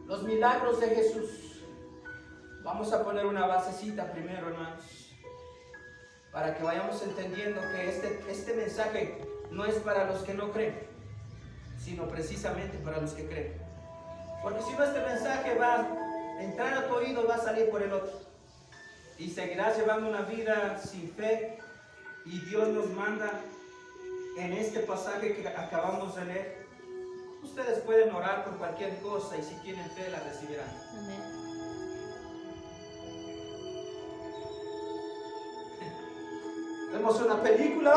Los milagros de Jesús. Vamos a poner una basecita primero, hermanos, para que vayamos entendiendo que este mensaje no es para los que no creen, sino precisamente para los que creen. Porque si no, este mensaje va a entrar a tu oído, va a salir por el otro, y seguirás llevando una vida sin fe. Y Dios nos manda en este pasaje que acabamos de leer. Ustedes pueden orar por cualquier cosa y si tienen fe la recibirán. Amén. Vemos una película.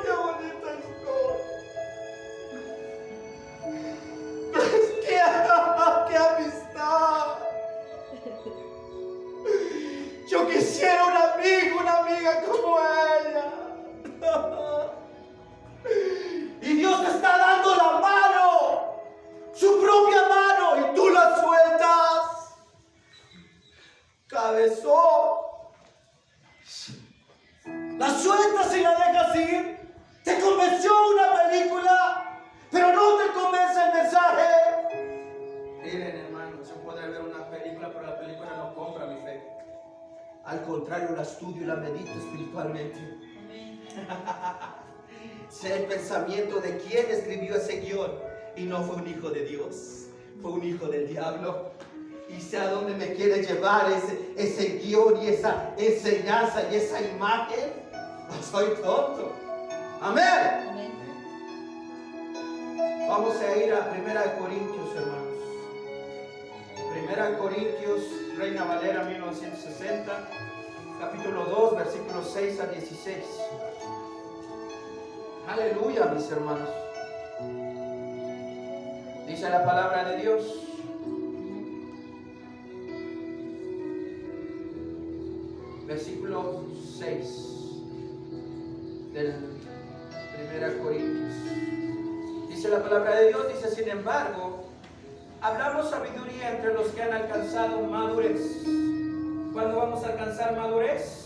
¡Qué bonita historia! ¡Qué amistad! Yo quisiera un amigo, una amiga como ella. Y Dios te está dando la mano, su propia mano, y tú la sueltas. Cabezón. La sueltas y la dejas ir. Te convenció una película, pero no te convence el mensaje. Miren, hermanos, yo podré ver una película, pero la película no compra mi fe. Al contrario, la estudio y la medito espiritualmente. Sé el pensamiento de quien escribió ese guión, y no fue un hijo de Dios, fue un hijo del diablo. Y sé a dónde me quiere llevar ese guión y esa enseñanza y esa imagen. No soy tonto. Amén. Amén. Vamos a ir a 1 Corintios, hermanos. 1 Corintios, Reina Valera 1960, capítulo 2, versículos 6 a 16. Aleluya, mis hermanos. Dice la palabra de Dios. Versículo 6 del 1 Corintios. Dice la palabra de Dios, dice: sin embargo, hablamos sabiduría entre los que han alcanzado madurez. ¿Cuándo vamos a alcanzar madurez?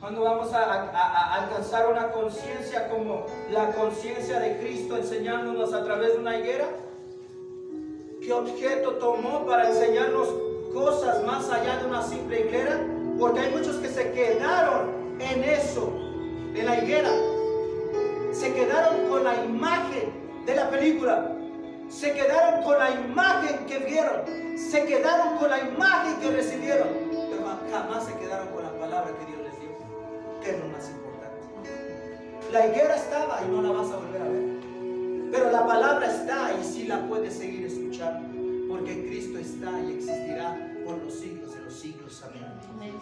Cuando vamos a alcanzar una conciencia como la conciencia de Cristo, enseñándonos a través de una higuera. ¿Qué objeto tomó para enseñarnos cosas más allá de una simple higuera? Porque hay muchos que se quedaron en eso, en la higuera. Se quedaron con la imagen de la película. Se quedaron con la imagen que vieron. Se quedaron con la imagen que recibieron. Pero jamás se quedaron con la palabra que Dios les dio, que es lo más importante. La higuera estaba y no la vas a volver a ver. Pero la palabra está y sí la puedes seguir escuchando. Porque Cristo está y existirá por los siglos de los siglos. Amén.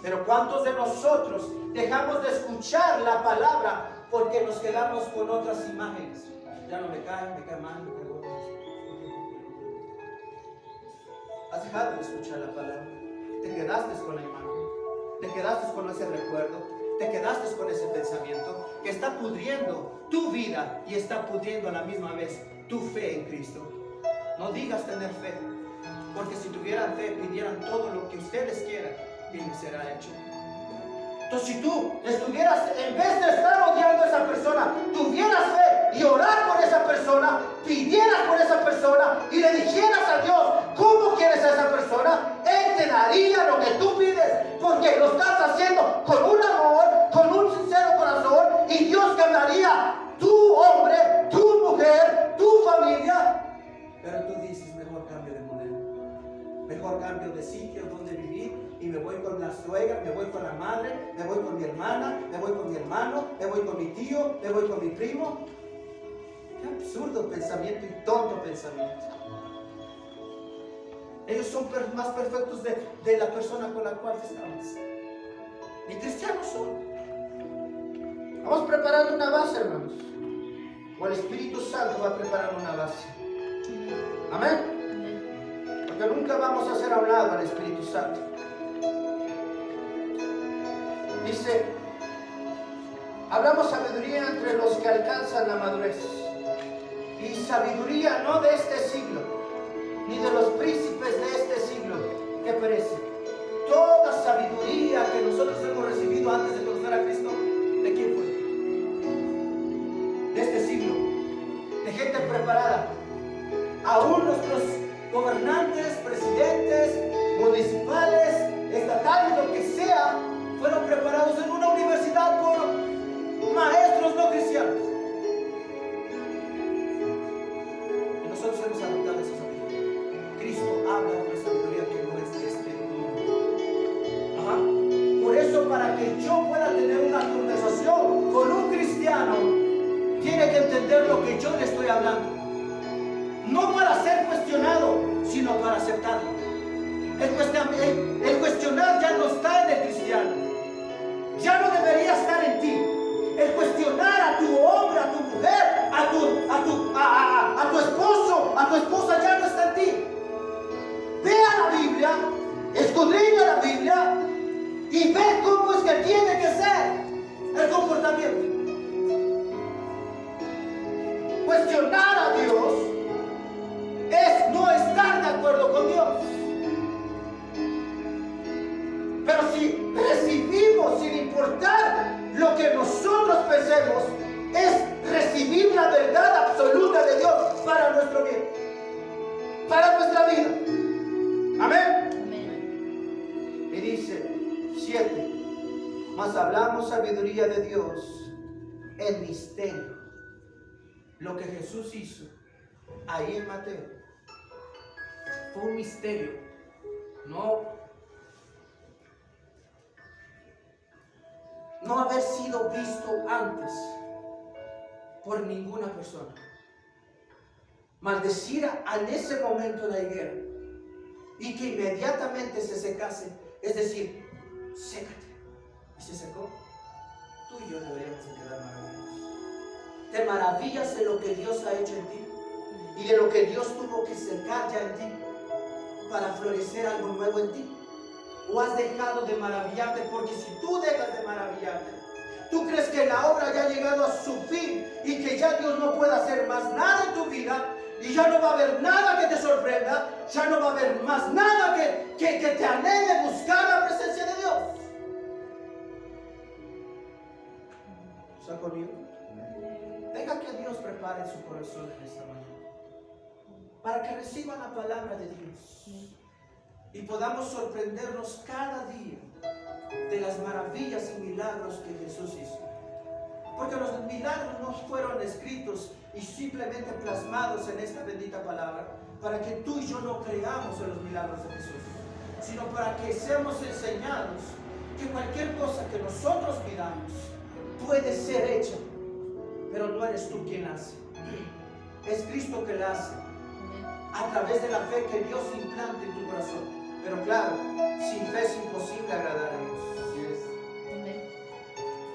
Pero ¿cuántos de nosotros dejamos de escuchar la palabra porque nos quedamos con otras imágenes? Ya no me cae mal, me cae gordo. Has dejado de escuchar la palabra. Te quedaste con la imagen. Te quedaste con ese recuerdo. Te quedaste con ese pensamiento que está pudriendo tu vida y está pudriendo a la misma vez tu fe en Cristo. No digas tener fe, porque si tuvieran fe, pidieran todo lo que ustedes quieran y les será hecho. Entonces, si tú estuvieras, en vez de estar odiando a esa persona, tuvieras fe y orar por esa persona, pidieras por esa persona y le dijeras a Dios cómo quieres a esa persona, Él te daría lo que tú pides, porque lo estás haciendo con un amor, con un sincero corazón, y Dios cambiaría tu hombre, tu mujer, tu familia. Pero tú dices: mejor cambio de modelo, mejor cambio de sitio donde vivir, y me voy con la suegra, me voy con la madre, me voy con mi hermana, me voy con mi hermano, me voy con mi tío, me voy con mi primo. Qué absurdo pensamiento y tonto pensamiento. Ellos son más perfectos de la persona con la cual estamos. Ni cristianos son. Vamos preparando una base, hermanos. O el Espíritu Santo va preparando una base. Amén. Porque nunca vamos a hacer a un lado al Espíritu Santo. Dice: hablamos sabiduría entre los que alcanzan la madurez. Y sabiduría no de este siglo, ni de los príncipes de este siglo que perecen. Toda sabiduría que nosotros hemos recibido antes de conocer a Cristo, ¿de quién fue? gente preparada. Aún nuestros gobernantes, presidentes, municipales, estatales, lo que sea, fueron preparados en una universidad por maestros no cristianos. Y nosotros hemos adoptado esa sabiduría. Cristo habla de una sabiduría que no es de este mundo. Ajá. Por eso, para que yo pueda tener una conversación con un cristiano, tiene que entender lo que yo le estoy hablando. No para ser cuestionado, sino para aceptarlo. El cuestionar ya no está en el cristiano. Ya no debería estar en ti. El cuestionar a tu hombre, a tu mujer, a tu esposo, a tu esposa ya no está en ti. Ve a la Biblia, escudriña la Biblia y ve cómo es que tiene que ser el comportamiento. Cuestionar a Dios es no estar de acuerdo con Dios. Pero si recibimos, sin importar lo que nosotros pensemos, es recibir la verdad absoluta de Dios para nuestro bien, para nuestra vida. Amén. Amén. Y dice 7: mas hablamos sabiduría de Dios en misterio. Lo que Jesús hizo ahí en Mateo fue un misterio. No haber sido visto antes por ninguna persona. Maldecir en ese momento la higuera y que inmediatamente se secase, es decir, sécate. Y se secó. Tú y yo deberíamos de quedar maravillados. Te maravillas de lo que Dios ha hecho en ti y de lo que Dios tuvo que secar ya en ti para florecer algo nuevo en ti. ¿O has dejado de maravillarte? Porque si tú dejas de maravillarte, tú crees que la obra ya ha llegado a su fin y que ya Dios no puede hacer más nada en tu vida y ya no va a haber nada que te sorprenda, ya no va a haber más nada que te anhele buscar la presencia de Dios. ¿Está conmigo? Deja que Dios prepare su corazón en esta mañana para que reciba la palabra de Dios y podamos sorprendernos cada día de las maravillas y milagros que Jesús hizo. Porque los milagros no fueron escritos y simplemente plasmados en esta bendita palabra para que tú y yo no creamos en los milagros de Jesús, sino para que seamos enseñados que cualquier cosa que nosotros pidamos puede ser hecha, pero no eres tú quien hace, es Cristo que la hace a través de la fe que Dios implante en tu corazón. Pero claro, sin fe es imposible agradar a Dios.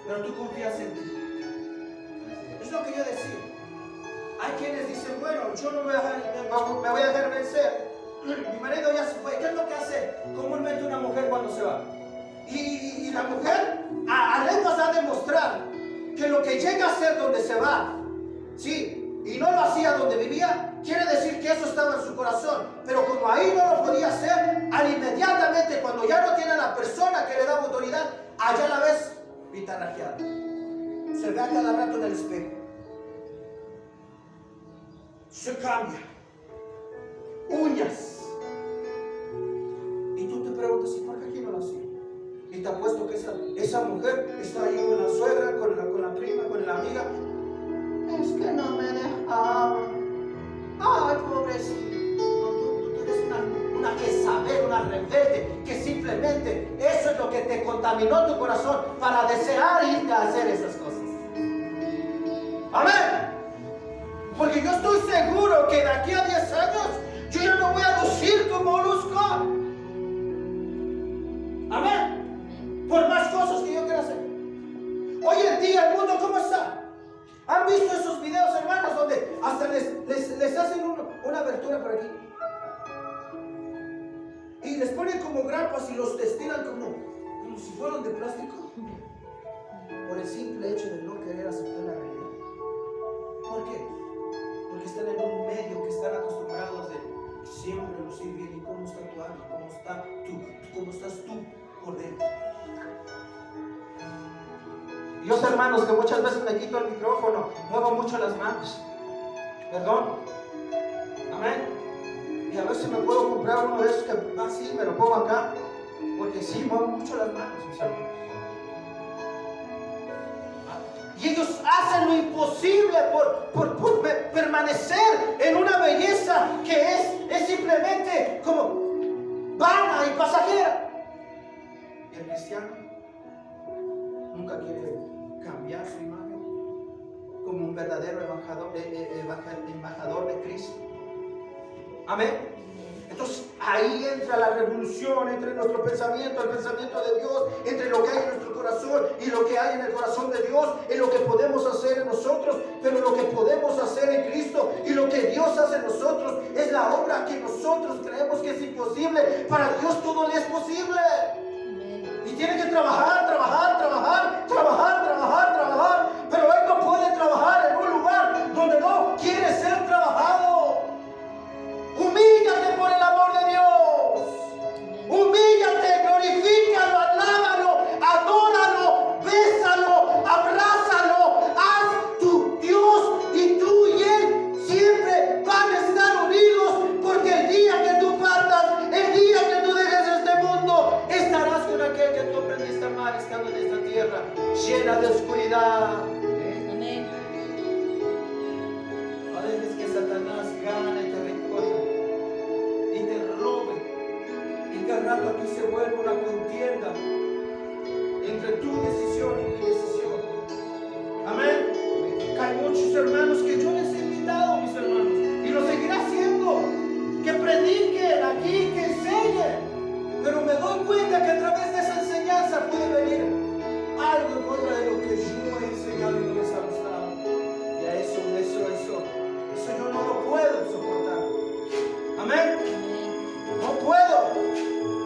Pero tú confías en ti. Es lo que yo decía. Hay quienes dicen, bueno, yo no me voy a dejar vencer. Mi marido ya se fue. ¿Qué es lo que hace comúnmente una mujer cuando se va? Y la mujer a lenguas ha demostrado que lo que llega a ser donde se va, sí, y no lo hacía donde vivía, quiere decir que eso estaba en su corazón. Pero como ahí no lo podía hacer, inmediatamente cuando ya no tiene a la persona que le da autoridad, allá la ves pitarrajeada. Se ve a cada rato en el espejo. Se cambia. Uñas. Y tú te preguntas, ¿y por qué aquí no lo hacía? Y te apuesto que esa mujer está ahí con la suegra, con la prima, con la amiga. Es que no me dejaba. Ay, pobrecito. Tú eres una Jezabel, una rebelde, que simplemente eso es lo que te contaminó tu corazón para desear irte a hacer esas cosas. Amén. Porque yo estoy seguro que de aquí a 10 años yo ya no voy a lucir como luzco. Amén. Por más cosas que yo quiera hacer. Hoy en día el mundo, ¿cómo está? ¿Han visto esos videos, hermanos, donde hasta les hacen una abertura por aquí? Y les ponen como grapas y los estiran como si fueran de plástico. Por el simple hecho de no querer aceptar la realidad. ¿Por qué? Porque están en un medio que están acostumbrados de siempre lucir bien. ¿Y cómo está tu alma? ¿Cómo estás tú por dentro? Yo sé, hermanos, que muchas veces me quito el micrófono, muevo mucho las manos. Perdón. Amén. Y a veces me puedo comprar uno de esos que así me lo pongo acá, porque sí, muevo mucho las manos, mis hermanos. Y ellos hacen lo imposible por permanecer en una belleza que es simplemente como vana y pasajera. Y el cristiano nunca quiere cambiar su imagen como un verdadero embajador de Cristo. Amén. Entonces ahí entra la revolución entre nuestro pensamiento, el pensamiento de Dios, entre lo que hay en nuestro corazón y lo que hay en el corazón de Dios, en lo que podemos hacer en nosotros, pero lo que podemos hacer en Cristo y lo que Dios hace en nosotros es la obra que nosotros creemos que es imposible. Para Dios todo le es posible. Y tiene que trabajar, pero Él no puede trabajar en un lugar donde no quiere ser trabajado. Humíllate por el amor de Dios. Humíllate, glorifícalo, alábalo, adóralo, bésalo, abrázalo. Haz tu Dios y tú y Él siempre van a estar unidos, porque el día que tú partas, el día que tú dejes este mundo, estarás con aquel que tú aprendiste a amar estando en esta tierra llena de oscuridad. Amén. No dejes que Satanás gane territorio y te robe, y que al rato aquí se vuelva una contienda entre tu decisión y mi decisión. Amén. Hay muchos hermanos que yo les he invitado, mis hermanos, y lo seguiré haciendo, que prediquen aquí, que enseñen, pero me doy cuenta que a través de esa enseñanza puede venir algo en contra de lo que yo he enseñado y no les ha gustado. Y a eso yo no lo puedo soportar. Amén. No puedo,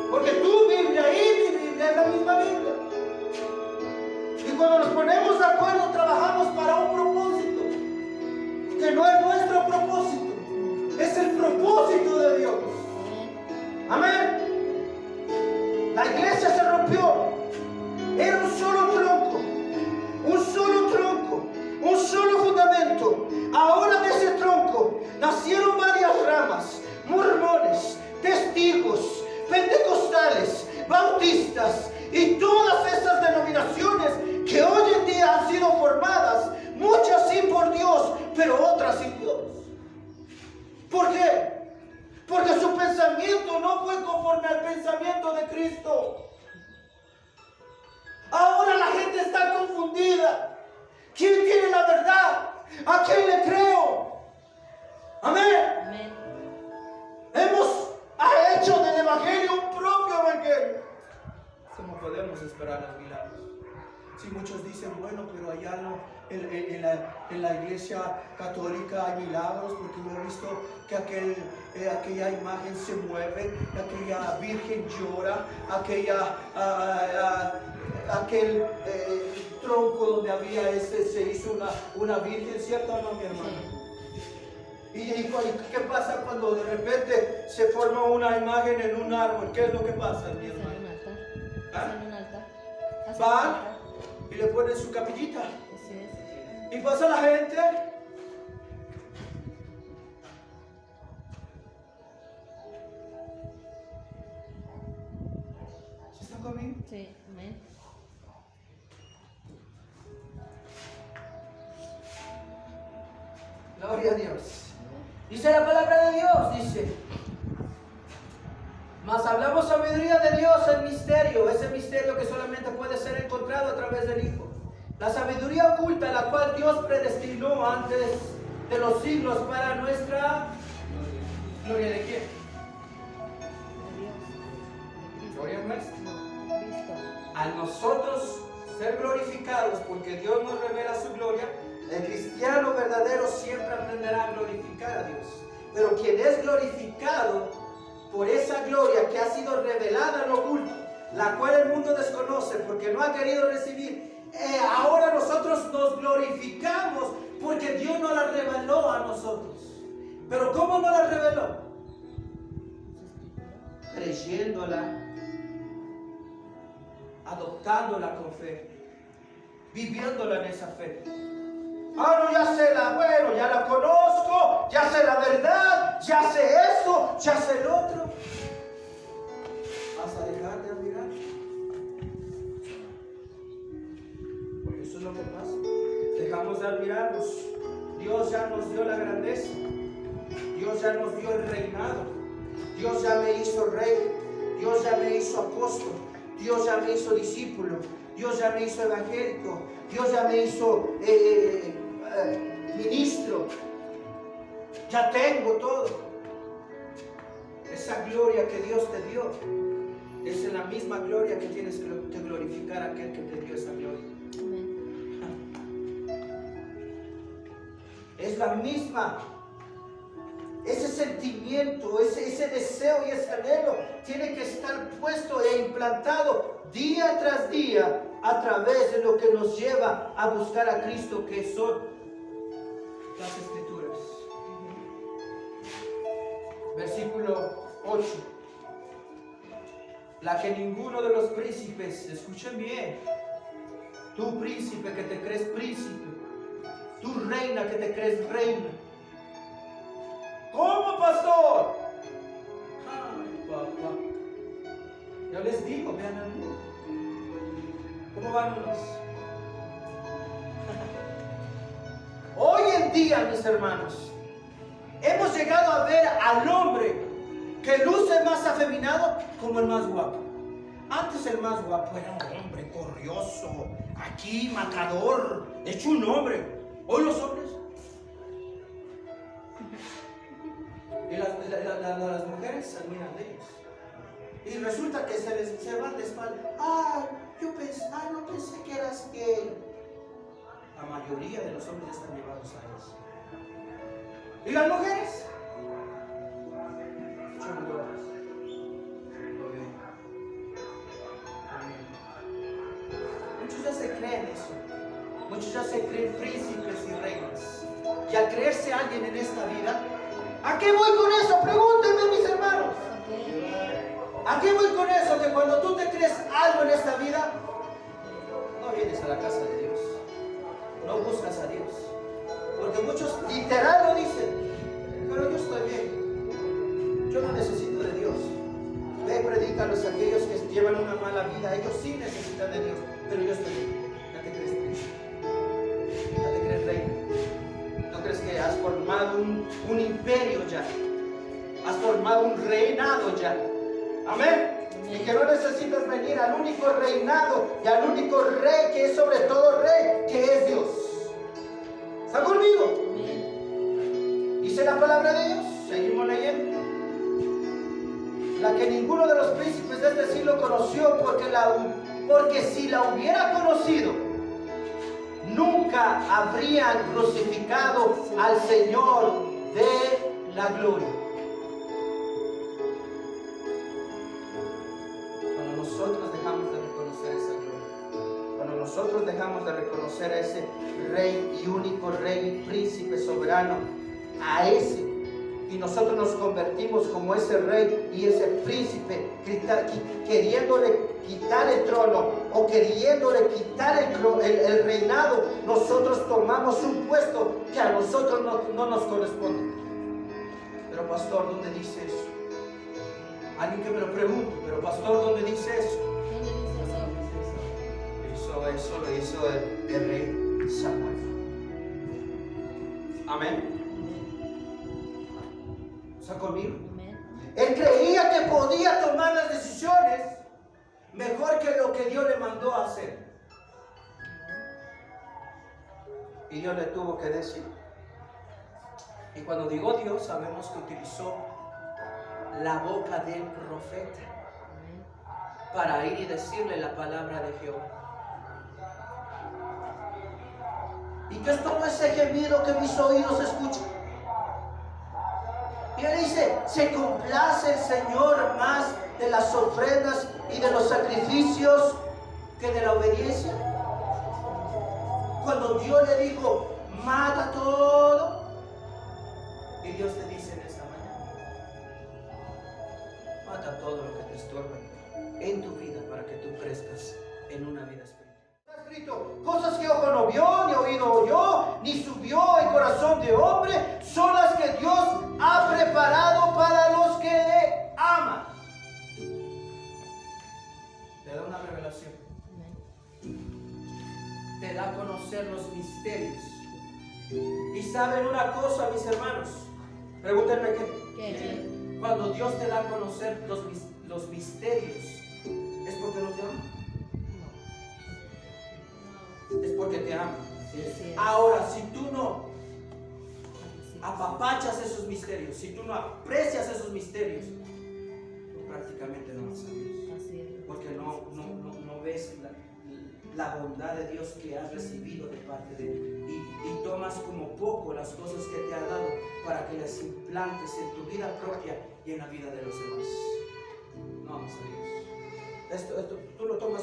porque tu Biblia y mi Biblia es la misma Biblia. Y cuando nos ponemos de acuerdo, trabajamos para un propósito que no es nuestro propósito, es el propósito de Dios. Amén. La iglesia se rompió. Era un solo tronco, un solo fundamento. Ahora de ese tronco nacieron varias ramas: mormones, testigos, pentecostales, bautistas y todas esas denominaciones que hoy en día han sido formadas, muchas sí por Dios, pero otras sin Dios. ¿Por qué? Porque su pensamiento no fue conforme al pensamiento de Cristo. Ahora la gente está confundida. ¿Quién tiene la verdad? ¿A quién le creo? Amén. Amén. Hemos hecho del evangelio un propio evangelio. ¿Cómo podemos esperar los milagros? Si muchos dicen, bueno, pero allá no, en la iglesia católica hay milagros, porque yo he visto que aquella imagen se mueve, aquella virgen llora, aquel tronco donde había se hizo una virgen, ¿cierto o no, mi hermano? ¿Y qué pasa cuando de repente se forma una imagen en un árbol? ¿Qué es lo que pasa, mi hermano? Hacen un altar. Van y le ponen su capillita. Así es. Y pasa la gente. ¿Sí están conmigo? Sí, amén. Gloria a Dios. Dice la palabra de Dios, dice: mas hablamos sabiduría de Dios, el misterio, ese misterio que solamente puede ser encontrado a través del Hijo. La sabiduría oculta, la cual Dios predestinó antes de los siglos para nuestra gloria. ¿De quién? De Dios. De Cristo. Gloria nuestra. No, Cristo. A nosotros ser glorificados, porque Dios nos revela su gloria. El cristiano verdadero siempre aprenderá a glorificar a Dios. Pero quien es glorificado por esa gloria que ha sido revelada en lo oculto, la cual el mundo desconoce porque no ha querido recibir, ahora nosotros nos glorificamos porque Dios nos la reveló a nosotros. Pero ¿cómo nos la reveló? Creyéndola, adoptándola con fe, viviéndola en esa fe. Ah, no, ya la conozco, ya sé la verdad, ya sé eso, ya sé el otro. ¿Vas a dejar de admirar? Porque eso es lo que pasa. Dejamos de admirarnos. Dios ya nos dio la grandeza. Dios ya nos dio el reinado. Dios ya me hizo rey. Dios ya me hizo apóstol. Dios ya me hizo discípulo. Dios ya me hizo evangélico. Dios ya me hizo ministro. Ya tengo todo. Esa gloria que Dios te dio es en la misma gloria que tienes que glorificar a aquel que te dio esa gloria. Es la misma. Ese sentimiento, ese deseo y ese anhelo tiene que estar puesto e implantado día tras día a través de lo que nos lleva a buscar a Cristo, que son las Escrituras. Versículo 8. La que ninguno de los príncipes, escuchen bien, tú príncipe que te crees príncipe, tú reina que te crees reina. ¿Cómo, pastor? Ay, papá. Yo les digo, vean a mí. ¿Cómo van unos? Hoy en día, mis hermanos, hemos llegado a ver al hombre que luce más afeminado como el más guapo. Antes el más guapo era un hombre corrioso, aquí matador, hecho un hombre. Hoy los hombres. Y las mujeres se admiran de ellos. Y resulta que se van de espalda. No pensé que eras gay. La mayoría de los hombres están llevados a eso. ¿Y las mujeres? Chongoras. Muchos ya se creen eso. Muchos ya se creen príncipes y reinas. Y al creerse alguien en esta vida, ¿a qué voy con eso? Pregúntenme, mis hermanos. ¿A qué voy con eso? Que cuando tú te crees algo en esta vida, no vienes a la casa de Dios. No buscas a Dios. Porque muchos literal lo dicen. Pero yo estoy bien. Yo no necesito de Dios. Ve, predícalos a aquellos que llevan una mala vida. Ellos sí necesitan de Dios. Pero yo estoy bien. Ya te crees príncipe. Ya te crees reina. ¿No crees que has formado un imperio ya? Has formado un reinado ya. Amén. Y que no necesitas venir al único reinado y al único rey que es sobre todo rey, que es Dios. ¿Está conmigo? Dice la palabra de Dios. Seguimos leyendo. La que ninguno de los príncipes de este siglo conoció, porque si la hubiera conocido, nunca habrían crucificado al Señor de la gloria. Cuando nosotros dejamos de reconocer esa gloria, cuando nosotros dejamos de reconocer a ese rey y único rey y príncipe soberano, a ese, y nosotros nos convertimos como ese rey y ese príncipe, queriéndole quitar el trono o queriéndole quitar el reinado, nosotros tomamos un puesto que a nosotros no nos corresponde. Pero pastor, ¿dónde dice eso? Alguien que me lo pregunte, pero pastor, ¿dónde dice eso? Eso lo hizo el rey Samuel. Amén. ¿Está conmigo? Él creía que podía tomar las decisiones mejor que lo que Dios le mandó a hacer. Y Dios le tuvo que decir. Y cuando digo Dios, sabemos que utilizó la boca del profeta para ir y decirle la palabra de Jehová. Y que es todo ese gemido que mis oídos escuchan. Y él dice, ¿se complace el Señor más de las ofrendas y de los sacrificios que de la obediencia? Cuando Dios le dijo, mata todo, y Dios te dice en esta mañana, mata todo lo que te estorba en tu vida para que tú crezcas en una vida espiritual. Está escrito, cosas que ojo no vio, ni oído oyó, ni subió en corazón de hombre, son las que Dios conocer los misterios. Y saben una cosa, mis hermanos, pregúntenme qué. Cuando Dios te da a conocer los misterios, ¿es porque no te ama? Es porque te ama. Ahora, si tú no apapachas esos misterios, si tú no aprecias esos misterios, tú prácticamente no vas a Dios, porque no ves la bondad de Dios que has recibido de parte de Él, y tomas como poco las cosas que te ha dado para que las implantes en tu vida propia y en la vida de los demás. No vamos a Dios. Esto tú lo tomas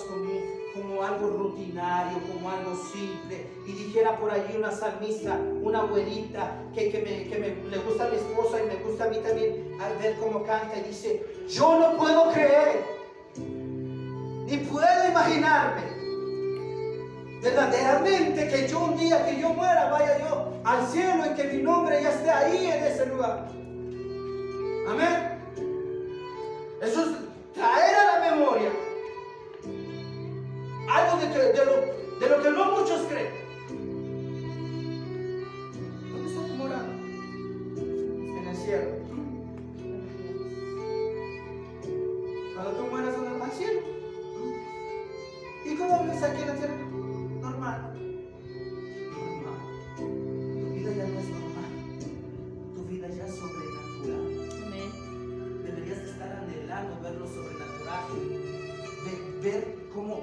como algo rutinario, como algo simple. Y dijera por allí una salmista, una abuelita que le gusta a mi esposa y me gusta a mí también, al ver cómo canta, y dice: yo no puedo creer ni puedo imaginarme verdaderamente que yo un día que yo muera vaya yo al cielo y que mi nombre ya esté ahí en ese lugar. Amén. Eso es traer a la memoria algo de lo que no muchos creen. ¿Dónde está tu morada? En el cielo. Cuando tú mueras, ¿dónde vas? Al cielo. ¿Y cómo vives aquí en la tierra? Normal. Tu vida ya no es normal. Tu vida ya es sobrenatural. Amén. Deberías de estar anhelando ver lo sobrenatural. Ver cómo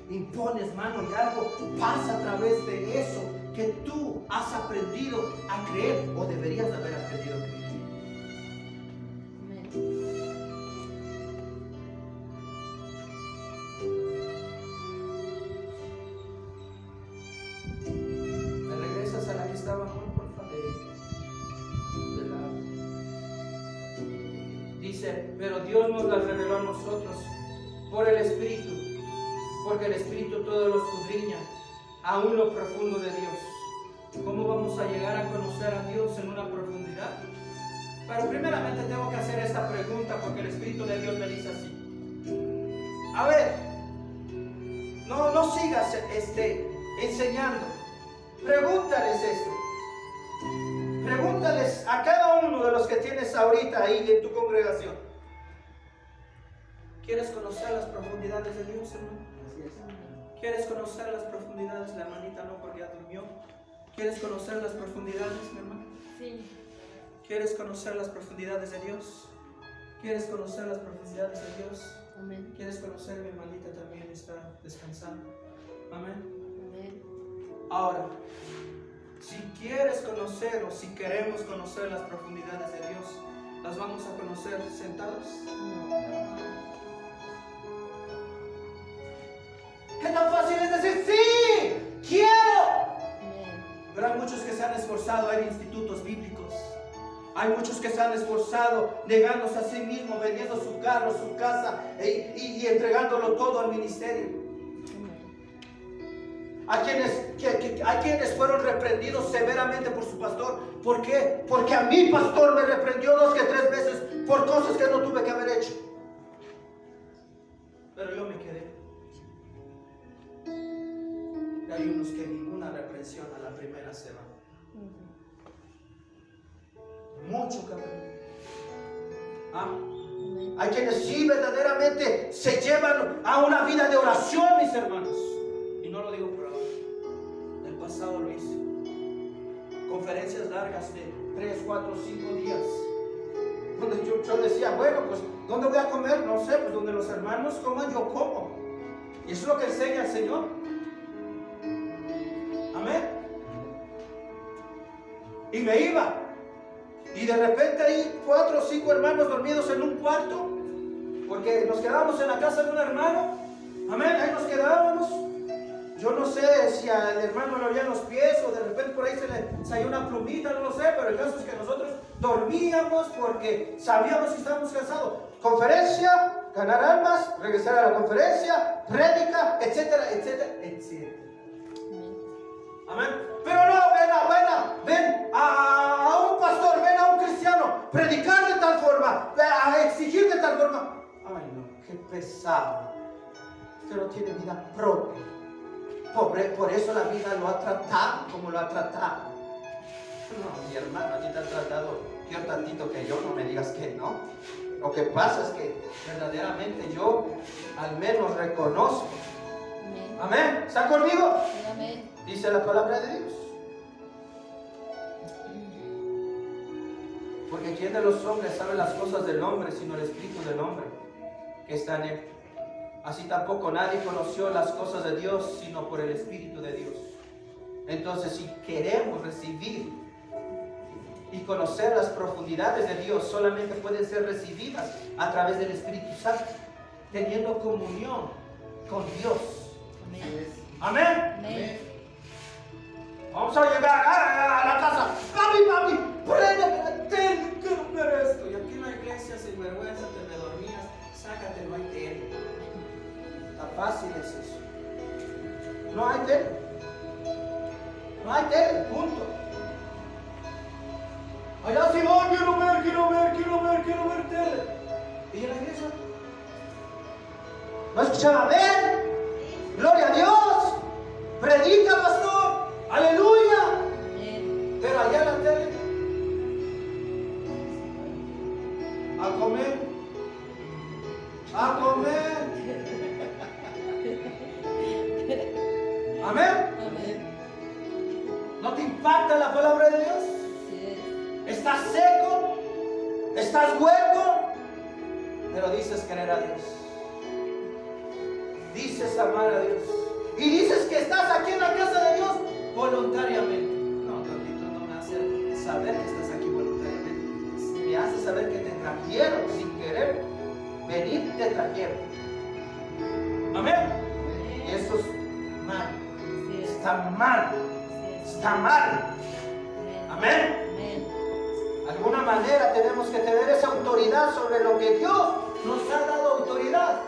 impones mano y algo pasa a través de eso que tú has aprendido a creer, o deberías de haber aprendido a creer. ¿Me regresas a la que estaba muy por favor? Dice: pero Dios nos la reveló a nosotros por el Espíritu, porque el Espíritu todo lo escudriña, aún lo profundo de Dios. ¿Cómo vamos a llegar a conocer a Dios en una profundidad? Pero primeramente tengo que hacer esta pregunta, porque el Espíritu de Dios me dice así: a ver, no sigas enseñando. Pregúntales esto. Pregúntales a cada uno de los que tienes ahorita ahí en tu congregación: ¿quieres conocer las profundidades de Dios, hermano? ¿Quieres conocer las profundidades? La hermanita no, porque ya durmió. ¿Quieres conocer las profundidades, mi hermano? Sí. ¿Quieres conocer las profundidades de Dios? ¿Quieres conocer las profundidades de Dios? Amén. ¿Quieres conocer? Mi hermanita también está descansando. Amén. Amén. Ahora, si quieres conocer o si queremos conocer las profundidades de Dios, ¿las vamos a conocer sentados? ¿Qué tan fácil es decir sí, quiero? Pero hay muchos que se han esforzado a ir a institutos bíblicos. Hay muchos que se han esforzado negándose a sí mismos, vendiendo su carro, su casa y entregándolo todo al ministerio. Hay quienes fueron reprendidos severamente por su pastor. ¿Por qué? Porque a mi pastor me reprendió 2 que 3 veces por cosas que no tuve que haber hecho. Pero yo me quedé. Y hay unos que ninguna reprensión a la primera se va. Mucho que aprender. Hay quienes sí verdaderamente se llevan a una vida de oración, mis hermanos. Y no lo digo por ahora. En el pasado lo hice. Conferencias largas de 3, 4, 5 días. Donde yo decía, bueno, pues, ¿dónde voy a comer? No sé, pues donde los hermanos coman, yo como. Y eso es lo que enseña el Señor. Amén. Y me iba. Y de repente hay 4 o 5 hermanos dormidos en un cuarto. Porque nos quedábamos en la casa de un hermano. Amén, ahí nos quedábamos. Yo no sé si al hermano le olían los pies o de repente por ahí se le salió una plumita, no lo sé, pero el caso es que nosotros dormíamos porque sabíamos que estábamos cansados. Conferencia, ganar almas, regresar a la conferencia, prédica, etcétera, etcétera, etcétera. Amén. Pero no, ven a un pastor, ven a un cristiano, predicar de tal forma, a exigir de tal forma. Ay no, qué pesado. Usted no tiene vida propia. Por eso la vida lo ha tratado como lo ha tratado. No, mi hermano, a ti te ha tratado yo tantito que yo, no me digas que no. Lo que pasa es que verdaderamente yo al menos reconozco. Amén. ¿Está conmigo? Amén. Dice la palabra de Dios. Porque ¿quién de los hombres sabe las cosas del hombre sino el espíritu del hombre que está en él? Así tampoco nadie conoció las cosas de Dios sino por el espíritu de Dios. Entonces, si queremos recibir y conocer las profundidades de Dios, solamente pueden ser recibidas a través del Espíritu Santo, teniendo comunión con Dios. Amén. Amén. Amén. Vamos a llegar a la casa. Papi, préndeme, quiero ver esto. Y aquí en la iglesia, sin vergüenza, te me dormías. Sácate, no hay tele. Está fácil es eso. No hay tele. No hay tele, punto. Allá sí voy, quiero ver tele. ¿Y en la iglesia? ¿No escuchaba? Amén. Gloria a Dios. Predica, pastor. Aleluya. Amén. Pero allá en la tele, a comer. Amén. Amén. ¿No te impacta la palabra de Dios? Sí. ¿Estás seco? ¿Estás hueco? Pero dices querer a Dios. Dices amar a Dios. Y dices que estás aquí en la casa de Dios voluntariamente. No, tantito no me hace saber que estás aquí voluntariamente. Me hace saber que te trajeron sin querer. Venir te trajeron. Amén. Y eso es mal. Sí. Está mal. Sí. Está mal. Amén. Amén. De alguna manera tenemos que tener esa autoridad sobre lo que Dios nos ha dado autoridad.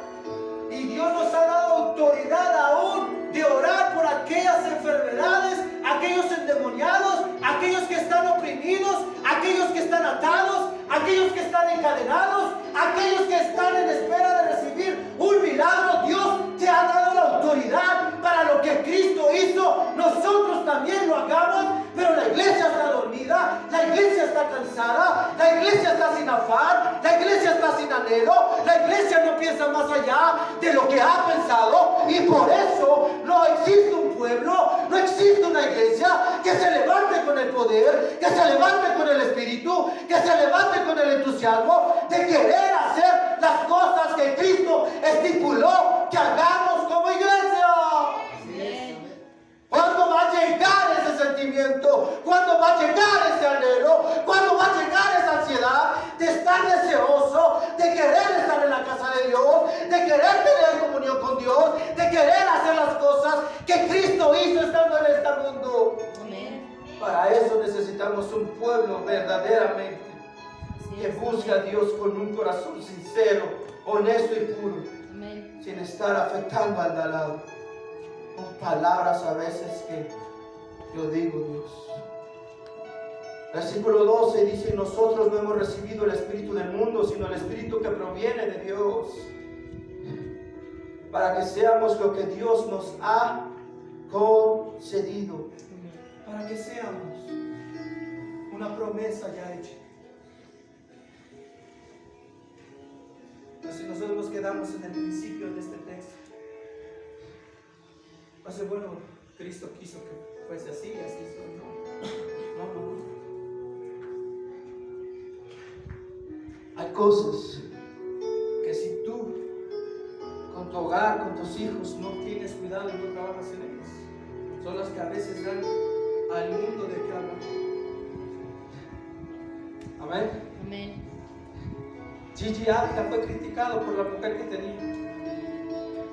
Y Dios nos ha dado autoridad aún de orar por aquellas enfermedades, aquellos endemoniados, aquellos que están oprimidos, aquellos que están atados, aquellos que están encadenados, aquellos que están en espera de recibir un milagro. Dios te ha dado la autoridad para lo que Cristo hizo. Nosotros también lo hagamos, pero la iglesia está dormida, la iglesia está cansada, la iglesia está sin afán, la iglesia está sin anhelo, la iglesia no piensa más allá de lo que ha pensado, y por eso no existe un pueblo, no existe una iglesia que se levante con el poder, que se levante con el espíritu, que se levante con el entusiasmo de querer hacer las cosas que Cristo estipuló que hagamos como iglesia. Amén. ¿Cuándo va a llegar ese sentimiento? ¿Cuándo va a llegar ese anhelo? ¿Cuándo va a llegar esa ansiedad de estar deseoso, de querer estar en la casa de Dios, de querer tener comunión con Dios, de querer hacer las cosas que Cristo hizo estando en este mundo? Amén. Para eso necesitamos un pueblo verdaderamente Sí. que busque a Dios con un corazón sincero, honesto y puro, Amén. sin estar afectando al de al lado con palabras a veces que yo digo, Dios. Versículo 12 dice: nosotros no hemos recibido el espíritu del mundo, sino el espíritu que proviene de Dios, para que seamos lo que Dios nos ha concedido, para que seamos una promesa ya hecha. Pero si nosotros nos quedamos en el principio de este texto, va a ser bueno, Cristo quiso que fuese así, así son. No. Hay cosas que si tú con tu hogar, con tus hijos, no tienes cuidado y no trabajas en ellas, son las que a veces dan al mundo de qué hablar. Amén. Amén. Gigi Ávila fue criticado por la mujer que tenía,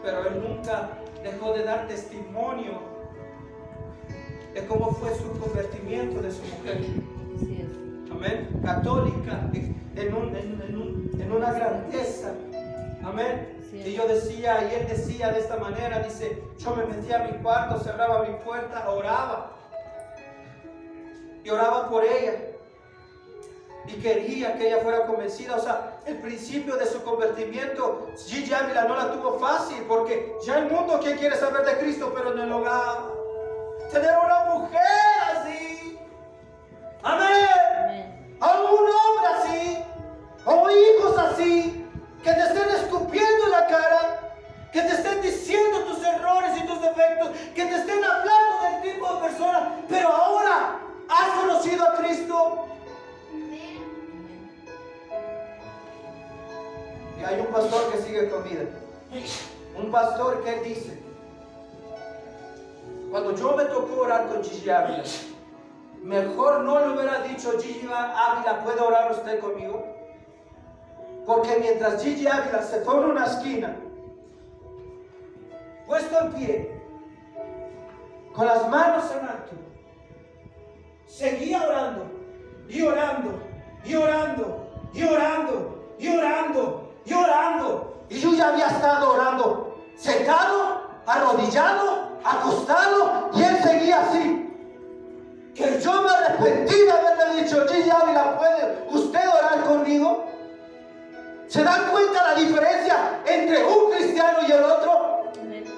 pero él nunca dejó de dar testimonio de cómo fue su convertimiento de su mujer. Así es. Amén. Católica, en una grandeza. Amén. Sí. Y yo decía, y él decía de esta manera, dice: yo me metía a mi cuarto, cerraba mi puerta, oraba. Y oraba por ella. y quería que ella fuera convencida. O sea, el principio de su convertimiento, Gigi Ávila no la tuvo fácil, porque ya el mundo que quiere saber de Cristo, pero en el hogar, tener una mujer así, amén, Amén. a un hombre así, o hijos así, que te estén escupiendo en la cara, que te estén diciendo tus errores y tus defectos, que te estén hablando del tipo de persona, pero ahora has conocido a Cristo. Y hay un pastor que sigue con vida, un pastor que dice, cuando yo me tocó orar con Gigi Ávila, mejor no le hubiera dicho: Gigi Ávila, ¿puede orar usted conmigo? Porque mientras Gigi Ávila se fue a una esquina, puesto en pie, con las manos en alto, seguía orando, y orando, y orando, y orando, y orando, y orando. Y yo ya había estado orando, sentado, arrodillado, acostado, y él seguía así. Que yo me arrepentí de haberle dicho: Gigi Ávila, ¿puede usted orar conmigo? ¿Se dan cuenta la diferencia entre un cristiano y el otro?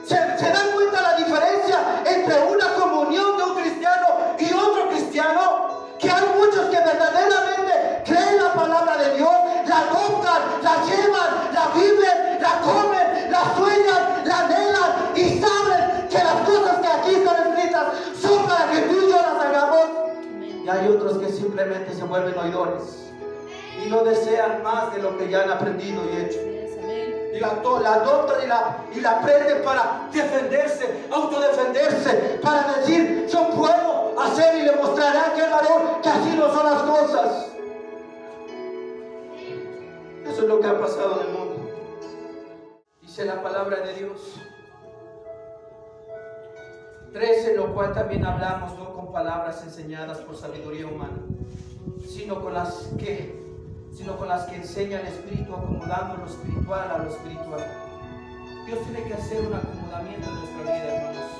¿Se dan cuenta la diferencia entre una comunión de un cristiano y otro cristiano? Que hay muchos que verdaderamente creen la palabra de Dios, la adoptan, la llevan, la viven, la comen, la sueñan, la anhelan y saben que las cosas que aquí están escritas son para que tú y yo las hagamos. Y hay otros que simplemente se vuelven oidores y no desean más de lo que ya han aprendido y hecho. Y la adoptan y la aprenden para defenderse, autodefenderse, para decir: yo puedo hacer, y le mostraré a aquel varón que así no son las cosas. Eso es lo que ha pasado en el mundo. Dice la palabra de Dios 13, lo cual también hablamos, no con palabras enseñadas por sabiduría humana, sino con las que enseña el Espíritu, acomodando lo espiritual a lo espiritual. Dios tiene que hacer un acomodamiento en nuestra vida, hermanos.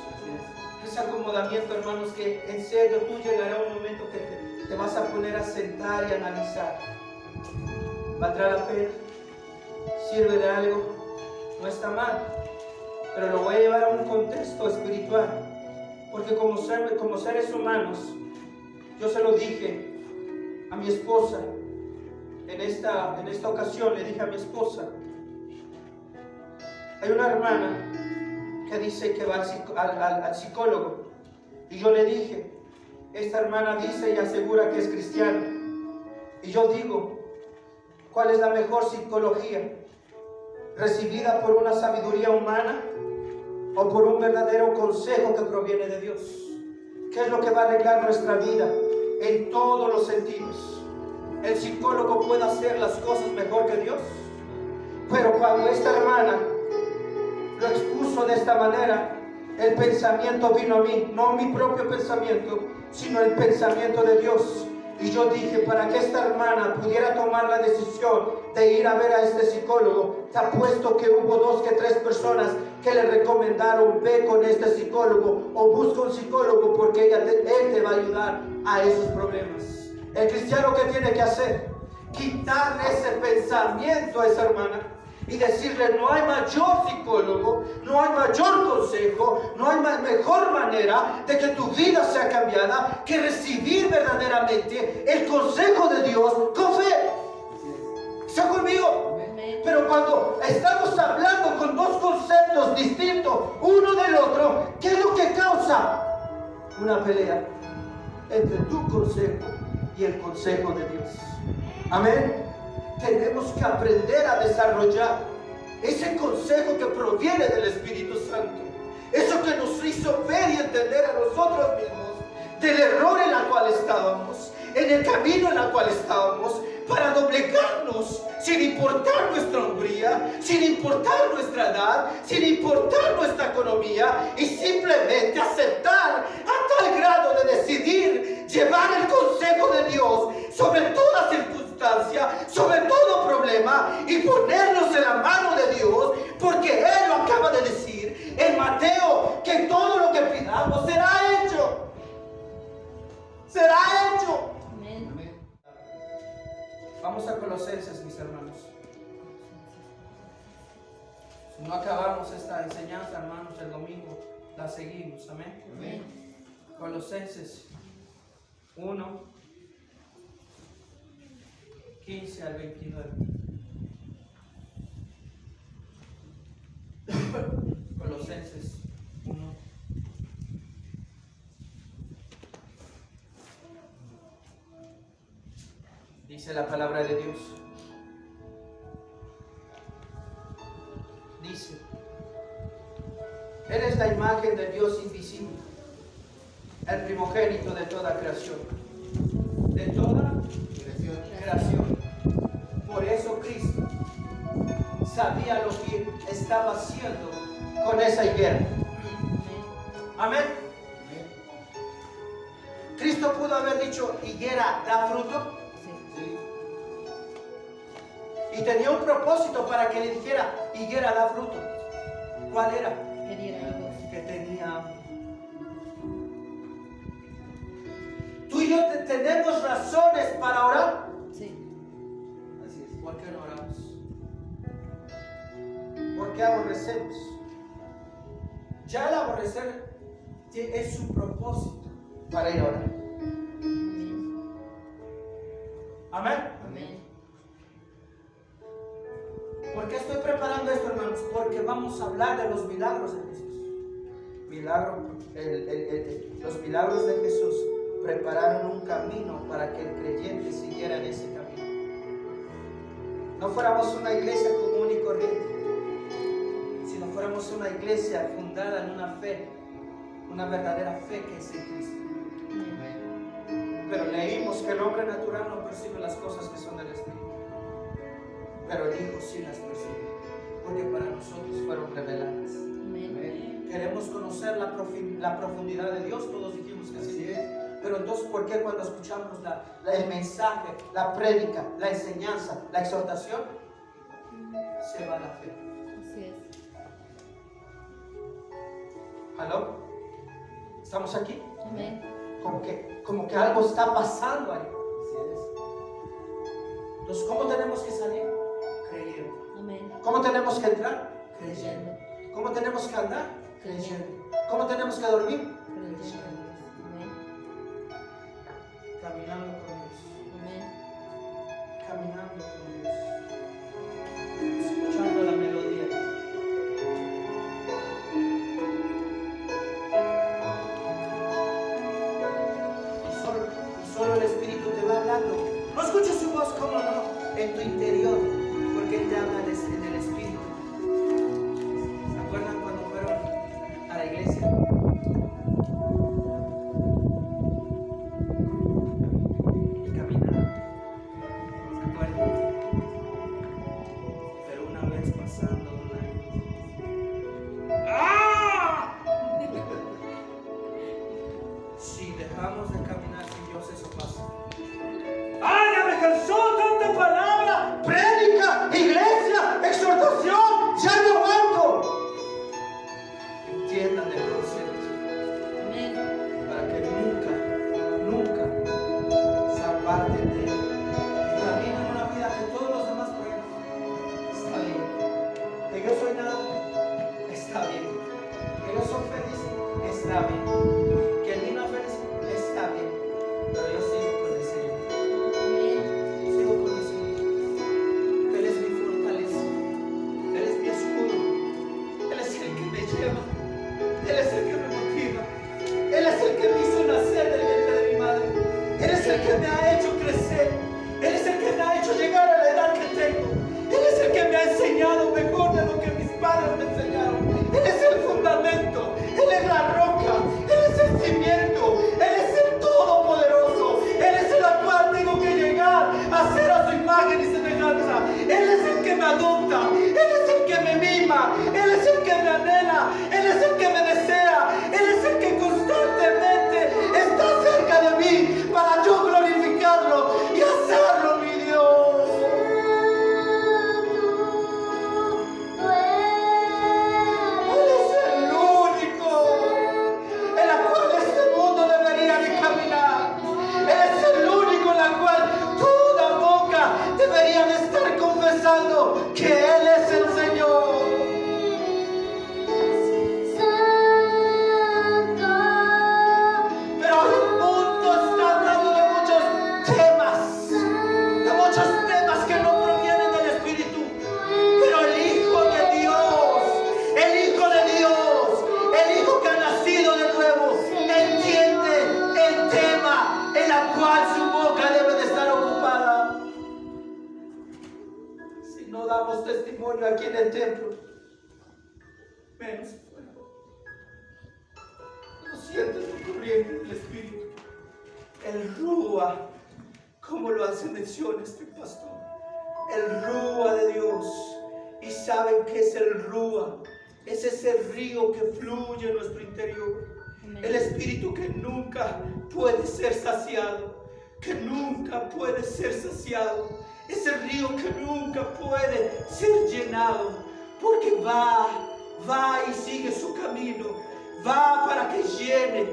Ese acomodamiento, hermanos, que en serio tú llegará un momento que te vas a poner a sentar y analizar. ¿Valdrá la pena? ¿Sirve de algo? No está mal, pero lo voy a llevar a un contexto espiritual, porque como seres humanos, yo se lo dije a mi esposa. En esta ocasión le dije a mi esposa: hay una hermana que dice que va al psicólogo, y yo le dije: esta hermana dice y asegura que es cristiana, y yo digo: ¿cuál es la mejor psicología? ¿Recibida por una sabiduría humana o por un verdadero consejo que proviene de Dios? ¿Qué es lo que va a arreglar nuestra vida en todos los sentidos? ¿El psicólogo puede hacer las cosas mejor que Dios? Pero cuando esta hermana lo expuso de esta manera, el pensamiento vino a mí, no mi propio pensamiento, sino el pensamiento de Dios. Y yo dije: para que esta hermana pudiera tomar la decisión de ir a ver a este psicólogo, te apuesto que hubo 2 que 3 personas que le recomendaron: ve con este psicólogo o busca un psicólogo, porque él te va a ayudar a esos problemas. El cristiano, ¿qué tiene que hacer? Quitarle ese pensamiento a esa hermana y decirle: no hay mayor psicólogo, no hay mayor consejo, no hay mejor manera de que tu vida sea cambiada que recibir verdaderamente el consejo de Dios con fe. ¿Está conmigo? Pero cuando estamos hablando con 2 conceptos distintos uno del otro, ¿qué es lo que causa? Una pelea entre tu consejo y el consejo de Dios. Amén. Tenemos que aprender a desarrollar ese consejo que proviene del Espíritu Santo, eso que nos hizo ver y entender a nosotros mismos del error en el cual estábamos, en el camino en el cual estábamos, para doblegarnos sin importar nuestra hombría, sin importar nuestra edad, sin importar nuestra economía, y simplemente aceptar a tal grado de decidir llevar el consejo de Dios sobre toda circunstancia, sobre todo problema, y ponernos en la mano de Dios, porque Él lo acaba de decir en Mateo, que todo lo que pidamos será hecho. Será hecho. Amén. Vamos a Colosenses, mis hermanos. Si no acabamos esta enseñanza, hermanos, el domingo, la seguimos. Amén. Amén. Colosenses 1, 15 al 29. Colosenses 1. Dice la palabra de Dios. Dice: Él es la imagen del Dios invisible, el primogénito de toda creación. De toda creación. Por eso Cristo sabía lo que estaba haciendo con esa higuera. Amén. Cristo pudo haber dicho: higuera, da fruto. Y tenía un propósito para que le dijera: higuera, da fruto. ¿Cuál era? Que tenía. Tú y yo tenemos razones para orar. Sí. Así es. ¿Por qué no oramos? ¿Por qué aborrecemos? Ya el aborrecer es su propósito para ir a orar. Amén. Amén. ¿Por qué estoy preparando esto, hermanos? Porque vamos a hablar de los milagros de Jesús. Los milagros de Jesús prepararon un camino para que el creyente siguiera en ese camino. No fuéramos una iglesia común y corriente, sino fuéramos una iglesia fundada en una fe, una verdadera fe que es en Cristo. Pero leímos que el hombre natural no percibe las cosas que son del Espíritu, pero el Hijo sí las percibe, porque para nosotros fueron reveladas. Amén. Queremos conocer la profundidad de Dios, todos dijimos que así es. Pero entonces, ¿por qué cuando escuchamos el mensaje, la prédica, la enseñanza, la exhortación, se va la fe? Así es. ¿Aló? ¿Estamos aquí? Amén. Como que algo está pasando ahí. Entonces, ¿cómo tenemos que salir? Creyendo. Amén. ¿Cómo tenemos que entrar? Creyendo. ¿Cómo tenemos que andar? Creyendo. ¿Cómo tenemos que dormir? Creyendo. Amén. Caminando con Dios. Amén. Caminando con Dios. Escuchando la melodía. Y solo el Espíritu te va hablando. No escuches su voz, ¿cómo no? En tu interior, porque Él te habla en el Espíritu. ¿Se acuerdan cuando fueron a la iglesia? Y caminaron. ¿Se acuerdan? Pero una vez pasando un año. ¡Ah! Si dejamos de caminar sin Dios, eso pasa. ¡Ay, ya me cansó tanta palabra! ¡Prédica! ¡Iglesia! ¡Exhortación! ¡Ya no aguanto! Entiendan el concepto Amén. para que nunca se aparten de él. Y caminen una vida que todos los demás pueden. Está bien. Que yo soy nada, está bien. Que yo soy feliz, está bien. Que el niño es feliz, está bien. Pero yo sigo con el Señor. Amén. Sigo con el Señor. Él es mi fortaleza. Él es mi escudo. Él es el que me lleva. Él es el que me motiva. Él es el que me hizo nacer del vientre de mi madre. Él es el que me ha hecho crecer. Él es el que me ha hecho llegar a la edad que tengo. Él es el que me ha enseñado mejor de lo que mis padres me enseñaron. Él es el fundamento. Él es la roca. Él es el cimiento. Él es el todopoderoso. Él es el cual tengo que llegar a ser a su imagen y semejanza. Él es el que me adopta. Él es el que me mima. Él es el que me anhela. Él es el que me desea. Él es el que constantemente está cerca de mí para yo glorificarlo y hacerlo mi Dios. Él es el único en la cual este mundo damos testimonio aquí en el templo, menos afuera. No sientes tu corriente del Espíritu. El Rúa, como lo hace mención este pastor. El Rúa de Dios. Y saben que es el Rúa. Es ese río que fluye en nuestro interior. Amén. El Espíritu que nunca puede ser saciado. Que nunca puede ser saciado. Ese río que nunca puede ser llenado. Porque va y sigue su camino. Va para que llene.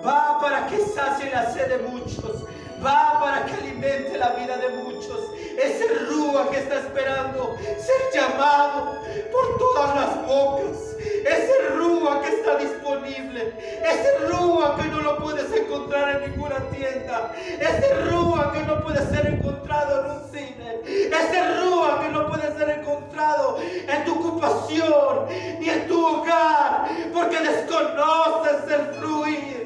Va para que sacie la sed de muchos. Va para que alimente la vida de muchos. Ese Rúa que está esperando ser llamado por todas las bocas. Ese Rúa que está disponible. Ese Rúa que no lo puedes encontrar en ninguna tienda. Ese Rúa que no puede ser encontrado en un cine. Ese Rúa que no puede ser encontrado en tu ocupación ni en tu hogar. Porque desconoces el fluir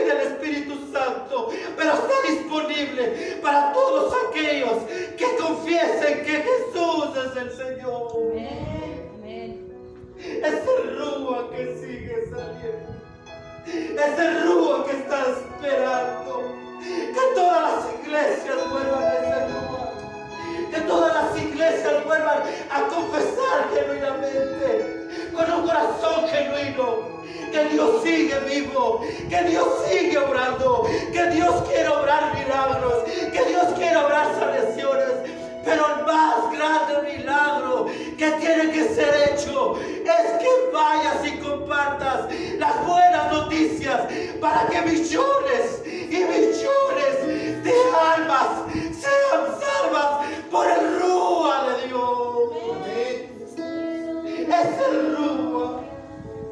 del Espíritu Santo. Pero está disponible para todos aquellos que confiesen que Jesús es el Señor. Amén. Amén. Ese Rúa que sigue saliendo. Ese Rúa que está esperando. Que todas las iglesias vuelvan a ese Rúa. Que todas las iglesias vuelvan a confesar genuinamente. Con un corazón genuino. Que Dios sigue vivo. Que Dios sigue obrando. Que Dios quiere obrar milagros. Que Dios quiere obrar sanaciones. Pero el más grande milagro que tiene que ser hecho es que vayas y compartas las buenas noticias para que millones y millones de almas sean salvas por el Rúa de Dios. Es el Rúa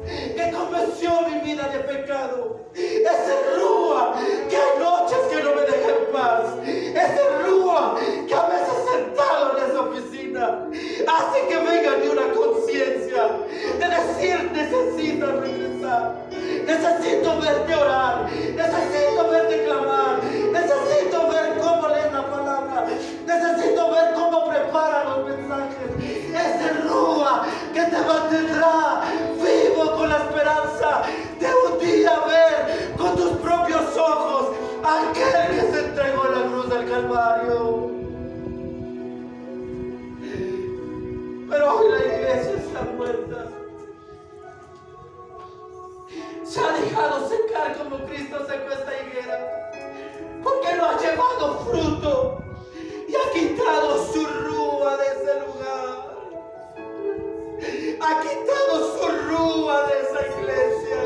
que convenció mi vida de pecado. Es el Rúa que hay noches que no me deja en paz. Es el Rúa que a veces sentado en esa oficina hace que venga de una conciencia de decir: necesito regresar, necesito verte orar, necesito verte clamar, necesito ver cómo lees la palabra, necesito ver cómo preparan los mensajes. Es el Rúa que te mantendrá vivo con la esperanza de un día ver con tus propios ojos a aquel que se entregó en la cruz del Calvario. Pero hoy la iglesia está muerta. Se ha dejado secar como Cristo secó esta higuera, porque no ha llevado fruto y ha quitado su Rúa de ese lugar. Ha quitado su Rúa de esa iglesia.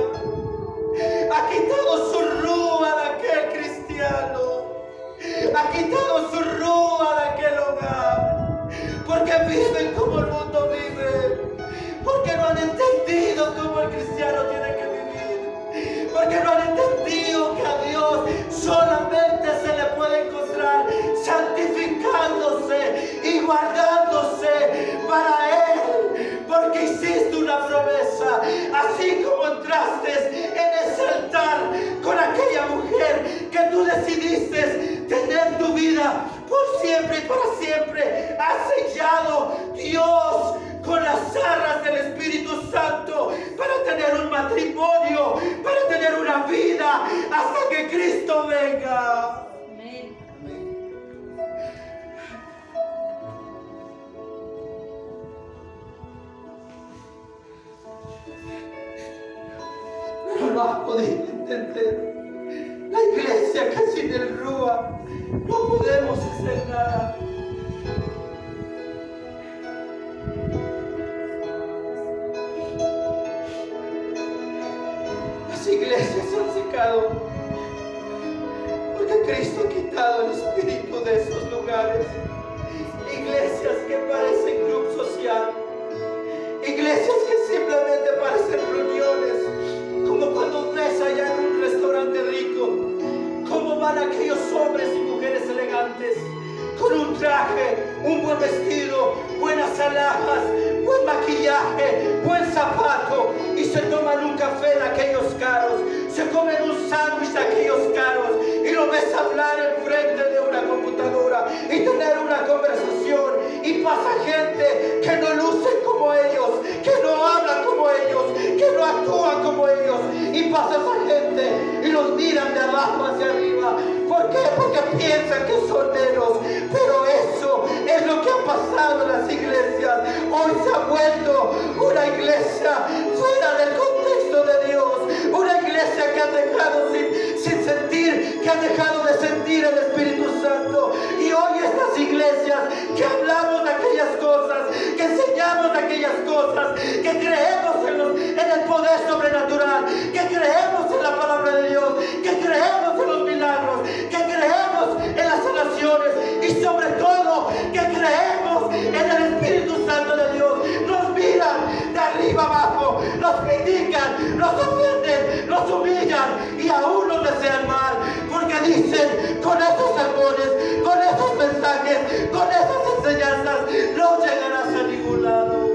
Ha quitado su Rúa de aquel cristiano. Ha quitado su Rúa de aquel hogar. Porque viven como el mundo vive. Porque no han entendido cómo el cristiano tiene que vivir. Porque no han entendido que a Dios solamente se le puede encontrar santificándose y guardándose para Él. Porque hiciste una promesa, así como entraste en ese altar con aquella mujer que tú decidiste tener tu vida por siempre y para siempre. Has sellado Dios con las arras del Espíritu Santo para tener un matrimonio, para tener una vida hasta que Cristo venga. Amén. Pero no has podido entender. La iglesia que sin el Rúa no podemos hacer nada. Las iglesias se han secado porque Cristo ha quitado el espíritu de esos lugares. Iglesias que parecen club social, iglesias que simplemente parecen reuniones, como cuando ves allá en un restaurante rico, cómo van aquellos hombres y mujeres elegantes, con un traje, un buen vestido, buenas alhajas, buen maquillaje, buen zapato, y se toman un café de aquellos caros, se comen un sándwich de aquellos caros, y lo ves hablar enfrente de una computadora y tener una conversación, y pasa gente pasa esa gente y los miran de abajo hacia arriba. ¿Por qué? Porque piensan que son menos. Pero eso es lo que ha pasado en las iglesias. Hoy se ha vuelto una iglesia fuera del contexto de Dios. Una iglesia que han dejado sin sentir, que han dejado de sentir el Espíritu Santo. Y hoy estas iglesias que hablamos de aquellas cosas, que enseñamos de aquellas cosas, que creemos en el poder sobrenatural, que creemos en la palabra de Dios, que creemos en los milagros, que creemos en las sanaciones y sobre todo que creemos en el Espíritu Santo de Dios. Nos miran de arriba abajo, nos critican, nos ofenden, nos humillan y aún nos desean mal, porque dicen: con esos sermones, con esos mensajes, con esas enseñanzas no llegarás a ningún lado.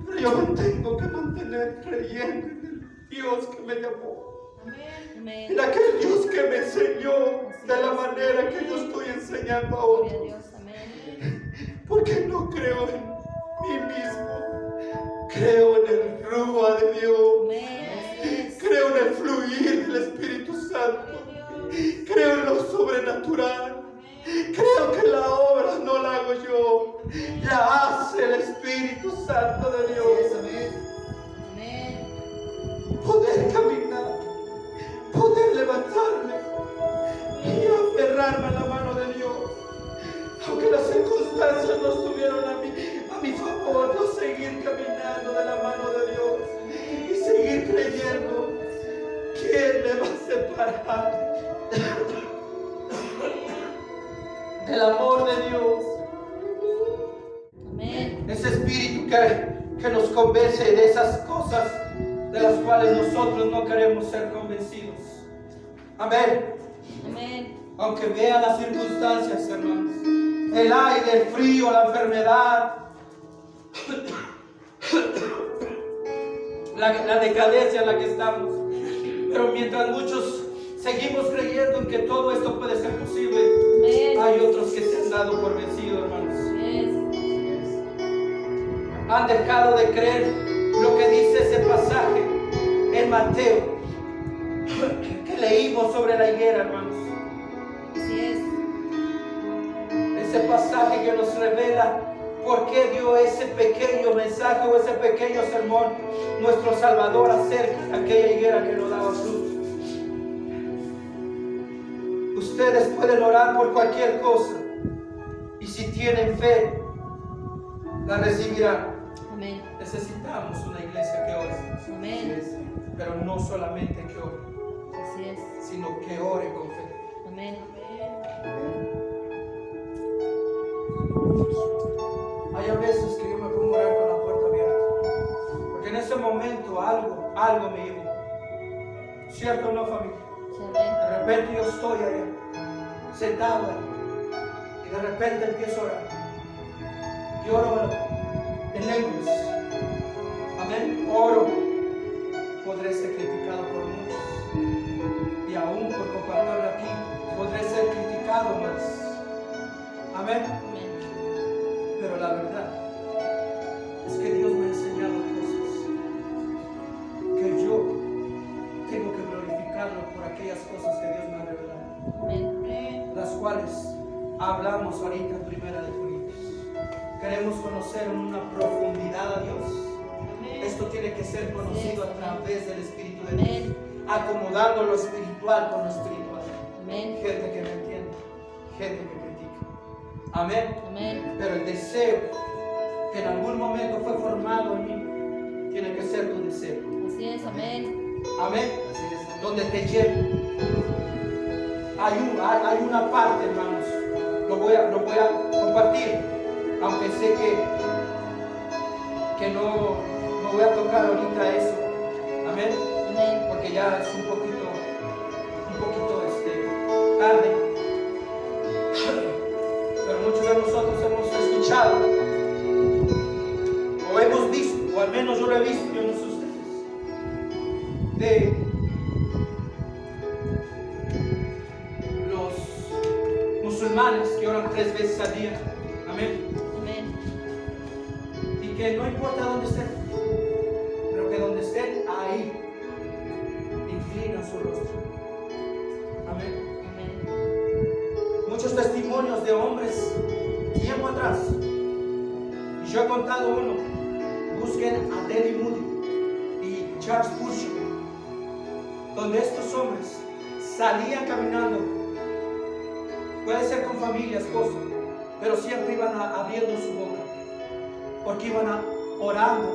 Pero yo me tengo que mantener creyendo en el Dios que me llamó, Amén. en aquel Dios que me enseñó de la manera que yo estoy enseñando a Gloria a otros. Dios. Amén. Porque no creo en mí mismo, creo en el Rúa de Dios, Amén. creo en el fluir del Espíritu Santo, creo en lo sobrenatural, creo que la obra no la hago yo, la hace el Espíritu Santo de Dios. Amén. Poder caminar, poder levantarme y aferrarme a la mano de Dios. Aunque las circunstancias no estuvieron a mi favor, yo seguir caminando de la mano de Dios y seguir creyendo. ¿Quién me va a separar del amor de Dios? Amén. Ese espíritu que nos convence de esas cosas de las cuales nosotros no queremos ser convencidos. Amén. Amén. Aunque vean las circunstancias, hermanos, el aire, el frío, la enfermedad, la decadencia en la que estamos. Pero mientras muchos seguimos creyendo en que todo esto puede ser posible, Amén. hay otros que se han dado por vencidos, hermanos. Han dejado de creer lo que dice ese pasaje en Mateo que leímos sobre la higuera, hermanos. Así es. Ese pasaje que nos revela por qué dio ese pequeño mensaje o ese pequeño sermón nuestro Salvador acerca de aquella higuera que no daba fruto. Ustedes pueden orar por cualquier cosa y si tienen fe la recibirán. Amén. Necesitamos una iglesia que ore. Amén. Pero no solamente que ore, Así es. sino que ore con fe. Amén. Hay a veces que yo me pongo a orar con la puerta abierta, porque en ese momento algo me llevó. ¿Cierto o no, familia? Sí, amén. De repente yo estoy allá, sentado ahí, y de repente empiezo a orar. Y oro en lenguas. Amén. Oro. Podré ser criticado por muchos. Y aún por compartirlo aquí, podré ser criticado más. Amén. Amén. Pero la verdad es que Dios me ha enseñado cosas que yo tengo que glorificarlo por aquellas cosas que Dios me ha revelado. Amén. Las cuales hablamos ahorita en Primera de Corintios. Queremos conocer en una profundidad a Dios. Esto tiene que ser conocido a través del Espíritu de Dios, Amén. acomodando lo espiritual con lo espiritual. Amén. Gente que me entiende, gente que critica. Amén. Amén. Pero el deseo que en algún momento fue formado en mí tiene que ser tu deseo. Así es. Amén. Amén. Donde te lleve. Hay una parte, hermanos, lo voy a compartir, aunque sé que no voy a tocar ahorita eso. Amén. Amén. Porque ya es un poquito tarde. Pero muchos de nosotros hemos escuchado o hemos visto, o al menos yo lo he visto, yo no sé ustedes, de los musulmanes que oran 3 veces al día. Amén. Amén. que no importa dónde estén, pero que donde estén, ahí inclinan su rostro. Amén. Amén. Muchos testimonios de hombres tiempo atrás, y yo he contado uno. Busquen a Daddy Moody y Charles Spurgeon, donde estos hombres salían caminando, puede ser con familia, esposa, pero siempre iban abriendo su boca, porque iban orando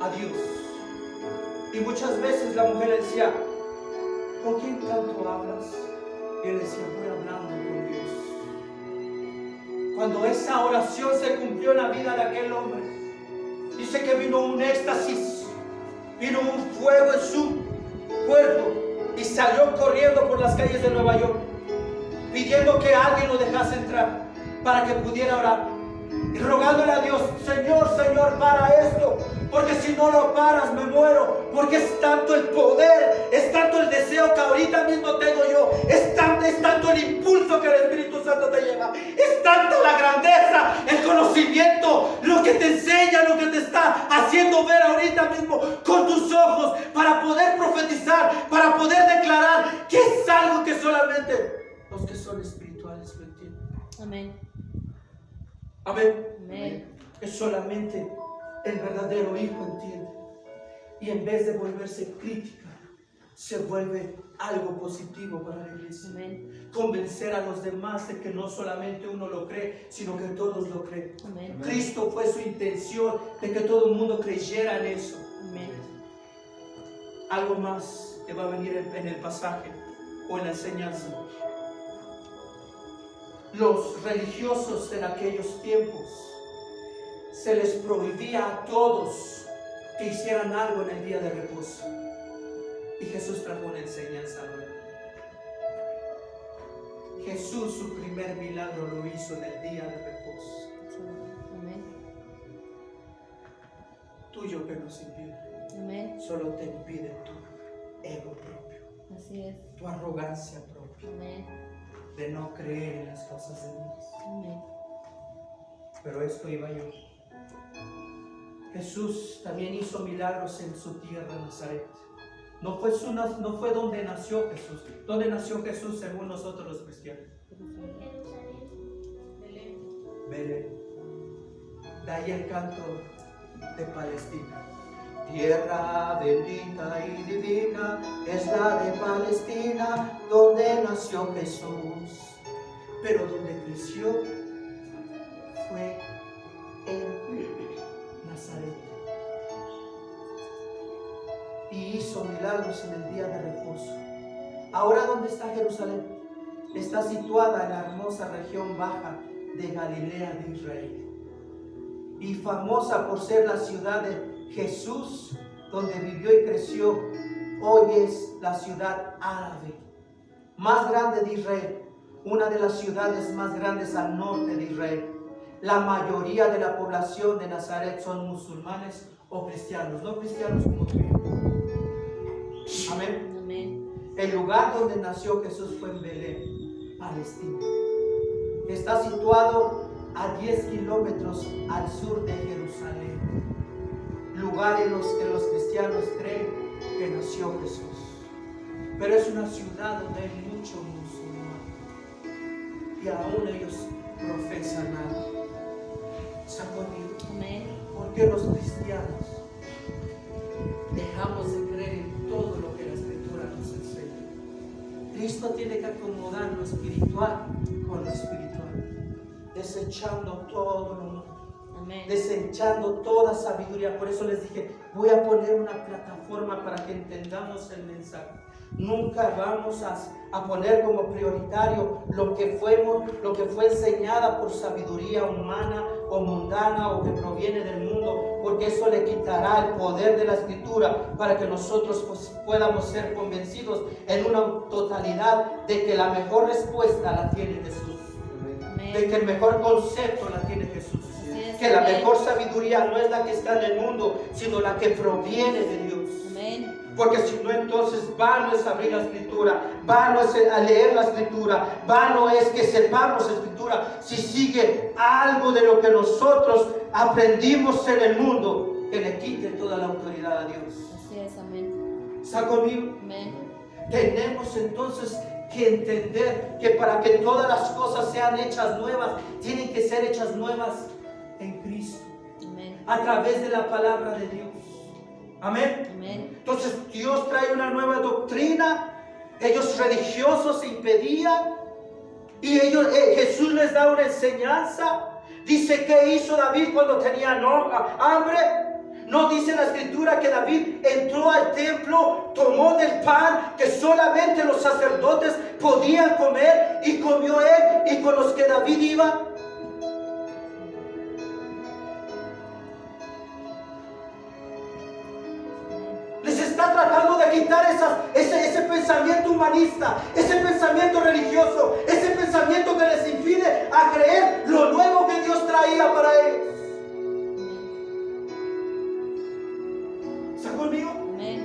a Dios. Y muchas veces la mujer le decía, ¿con quién tanto hablas? Y él decía, voy hablando con Dios. Cuando esa oración se cumplió en la vida de aquel hombre, dice que vino un éxtasis, vino un fuego en su cuerpo y salió corriendo por las calles de Nueva York, pidiendo que alguien lo dejase entrar para que pudiera orar y rogándole a Dios, Señor, Señor, para esto, porque si no lo paras me muero, porque es tanto el poder, es tanto el deseo que ahorita mismo tengo yo, es tanto el impulso que el Espíritu Santo te lleva, es tanta la grandeza, el conocimiento, lo que te enseña, lo que te está haciendo ver ahorita mismo con tus ojos, para poder profetizar, para poder declarar que es algo que solamente los que son espirituales lo entienden. Amén. Amén. Amén. Es solamente el verdadero hijo entiende. Y en vez de volverse crítica, se vuelve algo positivo para la iglesia. Amén. Convencer a los demás de que no solamente uno lo cree, sino que todos lo creen. Amén. Cristo fue su intención de que todo el mundo creyera en eso. Amén. Algo más que va a venir en el pasaje o en la enseñanza. Los religiosos en aquellos tiempos se les prohibía a todos que hicieran algo en el día de reposo. Y Jesús trajo una enseñanza nueva. Jesús su primer milagro lo hizo en el día de reposo. Amén. Tuyo que nos impide. Amén. Solo te impide tu ego propio, Así es. tu arrogancia propia, Amén. de no creer en las cosas de Dios. Amén. Pero esto iba yo. Jesús también hizo milagros en su tierra, Nazaret. No fue donde nació Jesús. ¿Dónde nació Jesús según nosotros los cristianos? Belén. De ahí el canto de Palestina. Tierra bendita y divina es la de Palestina, donde nació Jesús. Pero donde creció fue en Nazaret. Y hizo milagros en el día de reposo. Ahora, ¿dónde está Jerusalén? Está situada en la hermosa región baja de Galilea de Israel. Y famosa por ser la ciudad de Jesús, donde vivió y creció. Hoy es la ciudad árabe más grande de Israel, una de las ciudades más grandes al norte de Israel. La mayoría de la población de Nazaret son musulmanes o cristianos, no cristianos como tú. Amén. Amén. El lugar donde nació Jesús fue en Belén, Palestina. Está situado a 10 kilómetros al sur de Jerusalén. Lugar en los que los cristianos creen que nació Jesús. Pero es una ciudad donde hay mucho musulmán. Y aún ellos profesan algo. ¿Están conmigo? Amén. Porque los cristianos dejamos de creer en todo lo que la Escritura nos enseña. Cristo tiene que acomodar lo espiritual con lo espiritual, desechando todo lo malo, Amén. desechando toda sabiduría. Por eso les dije, voy a poner una plataforma para que entendamos el mensaje. Nunca vamos a poner como prioritario lo que fue enseñada por sabiduría humana o mundana o que proviene del mundo, porque eso le quitará el poder de la Escritura para que nosotros podamos ser convencidos en una totalidad de que la mejor respuesta la tiene Jesús. Amén. De que el mejor concepto la tiene Jesús. Así es. Que la Amén. mejor sabiduría no es la que está en el mundo, sino la que proviene de Dios. Amén. Amén. Porque si no, entonces vano es abrir la escritura, vano es leer la escritura, vano es que sepamos la escritura si sigue algo de lo que nosotros aprendimos en el mundo que le quite toda la autoridad a Dios. Así es, amén. ¿Está conmigo? Amén. Tenemos entonces que entender que para que todas las cosas sean hechas nuevas, tienen que ser hechas nuevas en Cristo, Amén. a través de la palabra de Dios. Amén. Amén. Entonces Dios trae una nueva doctrina. Ellos religiosos se impedían y Jesús les da una enseñanza. Dice, ¿qué hizo David cuando tenía hambre? No dice la escritura que David entró al templo, tomó del pan que solamente los sacerdotes podían comer y comió él y con los que David iba. Les está tratando de quitar ese pensamiento humanista, ese pensamiento religioso, ese pensamiento que les impide a creer lo nuevo que Dios traía para ellos. ¿Está conmigo? Amén.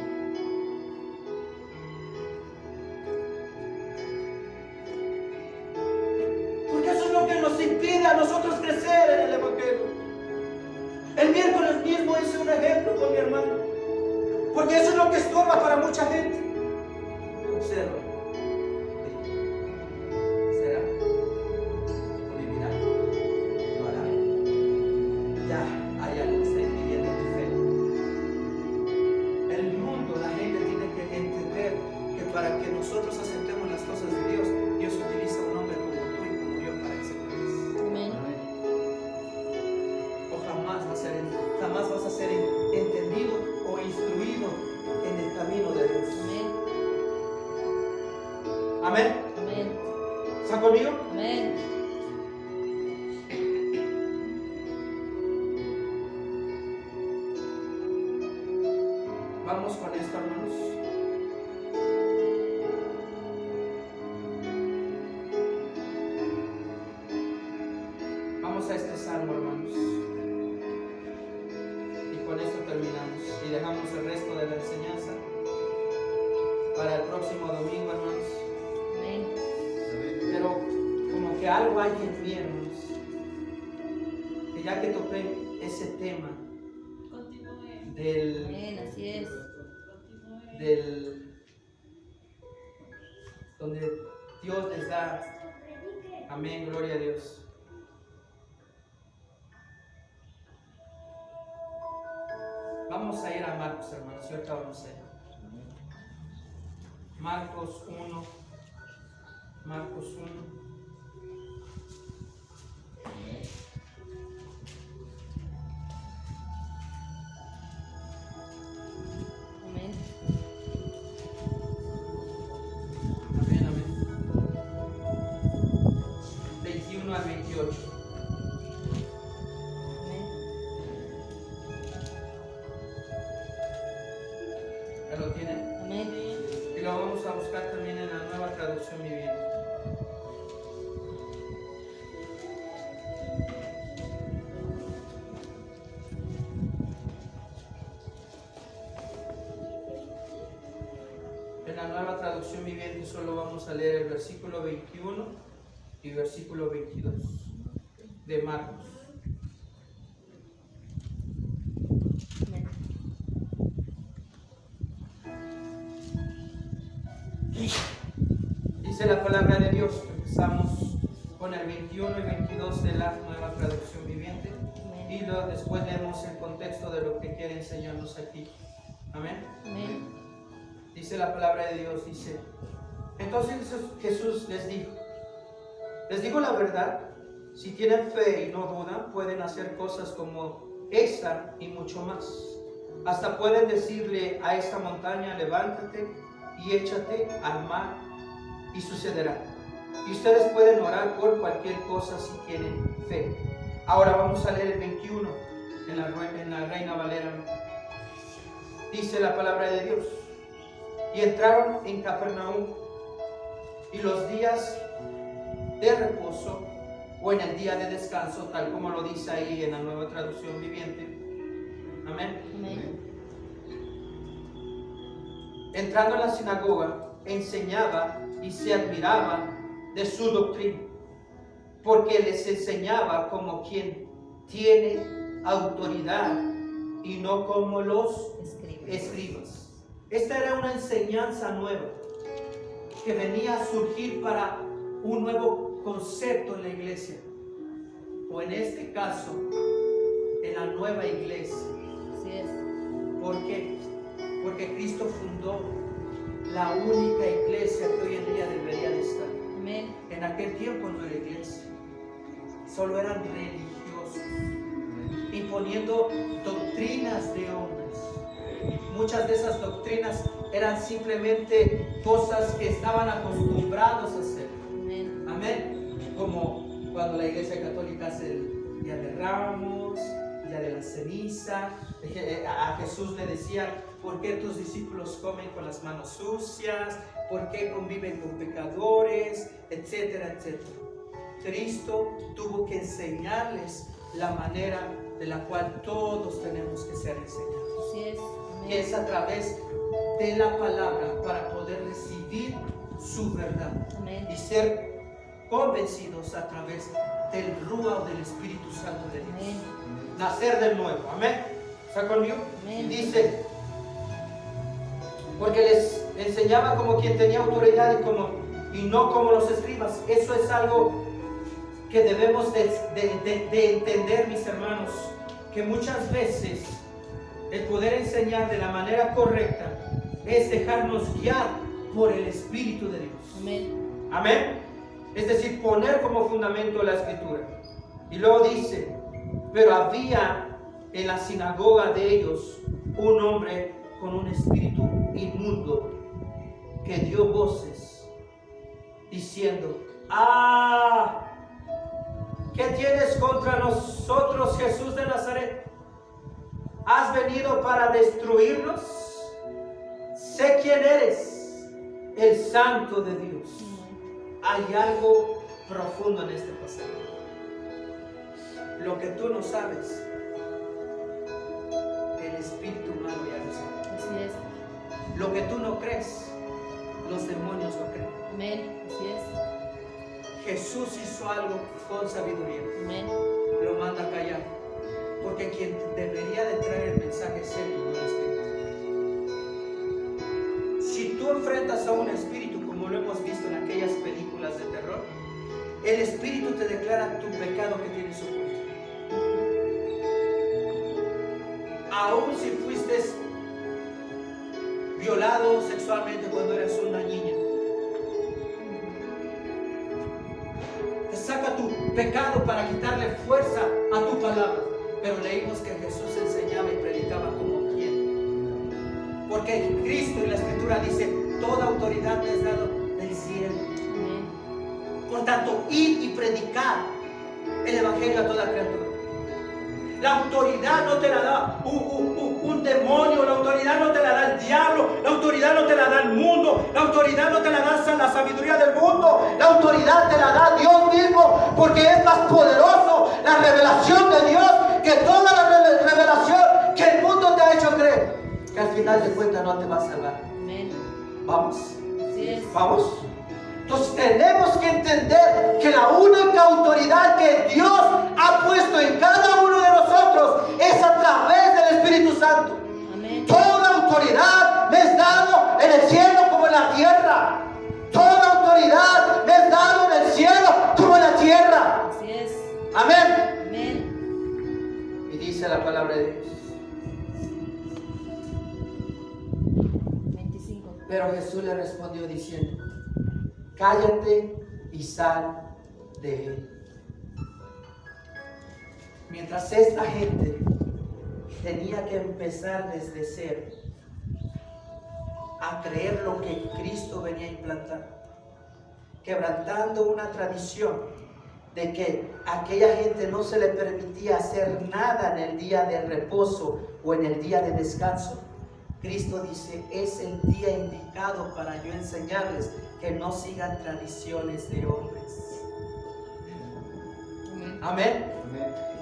Porque eso es lo que nos impide a nosotros crecer en el Evangelio. El miércoles mismo hice un ejemplo con mi hermano. Porque eso es lo que estorba para mucha gente. Observa. Será. Lo vivirá. Lo hará. Ya hay algo que está impidiendo tu fe. El mundo, la gente tiene que entender que para que nosotros aceptemos las cosas de Dios, Dios utiliza un hombre como tú y como yo para que se conozca. Amén. O jamás vas a ser entendido o instruido en el camino de Dios. Amén. Amén. Amén. ¿Están conmigo? Amén. Vamos con esto, hermanos. Vamos a este salmo, hermanos. Y con esto terminamos. Y dejamos el resto de la enseñanza para el próximo domingo, hermanos. Amén. Pero como que algo hay en mí, hermanos, que ya que toqué ese tema del Así es. donde Dios les da, amén, gloria a Dios. Vamos a ir a Marcos, hermanos, y ahorita vamos a ir. Marcos 1. Marcos 1. Amén. Amén, amén. 21 al 28. Amén. ¿Ya lo tienen? Amén. Y lo vamos a buscar también en la Nueva Traducción Viviente. En la Nueva Traducción Viviente solo vamos a leer el versículo 21 y versículo 22 de Marcos. Amén. Dice la palabra de Dios. Empezamos con el 21 y 22 de la Nueva Traducción Viviente. Y después leemos el contexto de lo que quiere enseñarnos aquí. Amén. Amén. Dice la palabra de Dios, dice: entonces Jesús les digo la verdad, si tienen fe y no dudan, pueden hacer cosas como esta y mucho más. Hasta pueden decirle a esta montaña, levántate y échate al mar, y sucederá. Y ustedes pueden orar por cualquier cosa si tienen fe. Ahora vamos a leer el 21 en la Reina Valera. Dice la palabra de Dios: y entraron en Capernaum, y los días de reposo, o en el día de descanso, tal como lo dice ahí en la Nueva Traducción Viviente. Amén. Amén. entrando en la sinagoga, enseñaba y se admiraba de su doctrina, porque les enseñaba como quien tiene autoridad y no como los escribas. Esta era una enseñanza nueva que venía a surgir para un nuevo concepto en la iglesia, o en este caso en la nueva iglesia. Así es. ¿Por qué? Porque Cristo fundó la única iglesia que hoy en día debería de estar. Amén. En aquel tiempo no era iglesia, solo eran religiosos, imponiendo doctrinas de hombres. Muchas de esas doctrinas eran simplemente cosas que estaban acostumbrados a hacer. Amén. Amén. Como cuando la iglesia católica hace el Día de Ramos, Día de la Ceniza. A Jesús le decían: ¿por qué tus discípulos comen con las manos sucias? ¿Por qué conviven con pecadores? Etcétera, etcétera. Cristo tuvo que enseñarles la manera de la cual todos tenemos que ser enseñados. Así es. Que es a través de la palabra, para poder recibir su verdad. Amén. Y ser convencidos a través del Rúa o del Espíritu Santo de Dios. Amén. Nacer de nuevo. Amén. ¿Está conmigo? Amén. Dice, porque les enseñaba como quien tenía autoridad y no como los escribas. Eso es algo que debemos de entender, mis hermanos, que muchas veces el poder enseñar de la manera correcta es dejarnos guiar por el Espíritu de Dios. Amén. Amén. Es decir, poner como fundamento la Escritura. Y luego dice, pero había en la sinagoga de ellos un hombre con un espíritu inmundo que dio voces diciendo: ¿qué tienes contra nosotros, Jesús de Nazaret? ¿Has venido para destruirnos? Sé quién eres, el Santo de Dios. Hay algo profundo en este pasaje. Lo que tú no sabes, el espíritu malo ya lo sabe. Así es. Lo que tú no crees, los demonios lo creen. Amén. Así es. Jesús hizo algo con sabiduría. Amén. Lo manda a callar, porque quien debería de traer el mensaje es él y no el espíritu. Si tú enfrentas a un espíritu, como lo hemos visto en aquellas películas de terror, el espíritu te declara tu pecado que tienes oculto. Aún si fuiste violado sexualmente cuando eras una niña, te saca tu pecado para quitarle fuerza a tu palabra. Pero leímos que Jesús enseñaba y predicaba como quien. Porque Cristo en la Escritura dice: toda autoridad me es dado del cielo. Amén. Por tanto, id y predicar el Evangelio a toda criatura. La autoridad no te la da un demonio, la autoridad no te la da el diablo, la autoridad no te la da el mundo, la autoridad no te la da la sabiduría del mundo, la autoridad te la da Dios mismo, porque es más poderoso la revelación de Dios que toda la revelación que el mundo te ha hecho creer, que al final de cuentas no te va a salvar. Amén. Vamos. Así es. Vamos. Entonces tenemos que entender que la única autoridad que Dios ha puesto en cada uno de nosotros es a través del Espíritu Santo. Amén. Toda autoridad me es dado en el cielo como en la tierra. Toda autoridad me es dado en el cielo como en la tierra. Así es. Amén. Amén. Y dice la palabra de Dios. 25. Pero Jesús le respondió diciendo: cállate y sal de él. Mientras esta gente tenía que empezar desde cero a creer lo que Cristo venía a implantar, quebrantando una tradición de que a aquella gente no se le permitía hacer nada en el día de reposo o en el día de descanso. Cristo dice: es el día indicado para yo enseñarles que no sigan tradiciones de hombres. Amén.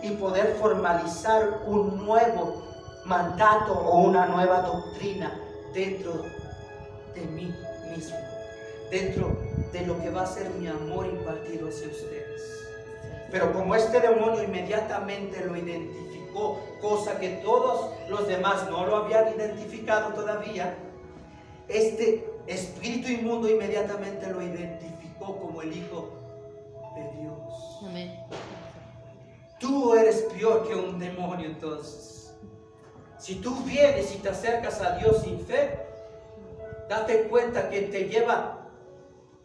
Y poder formalizar un nuevo mandato o una nueva doctrina dentro de mí mismo, dentro de lo que va a ser mi amor impartido hacia ustedes. Pero como este demonio inmediatamente lo identificó, cosa que todos los demás no lo habían identificado todavía, este espíritu inmundo inmediatamente lo identificó como el Hijo de Dios. Amén. Tú eres peor que un demonio entonces. Si tú vienes y te acercas a Dios sin fe, date cuenta que te lleva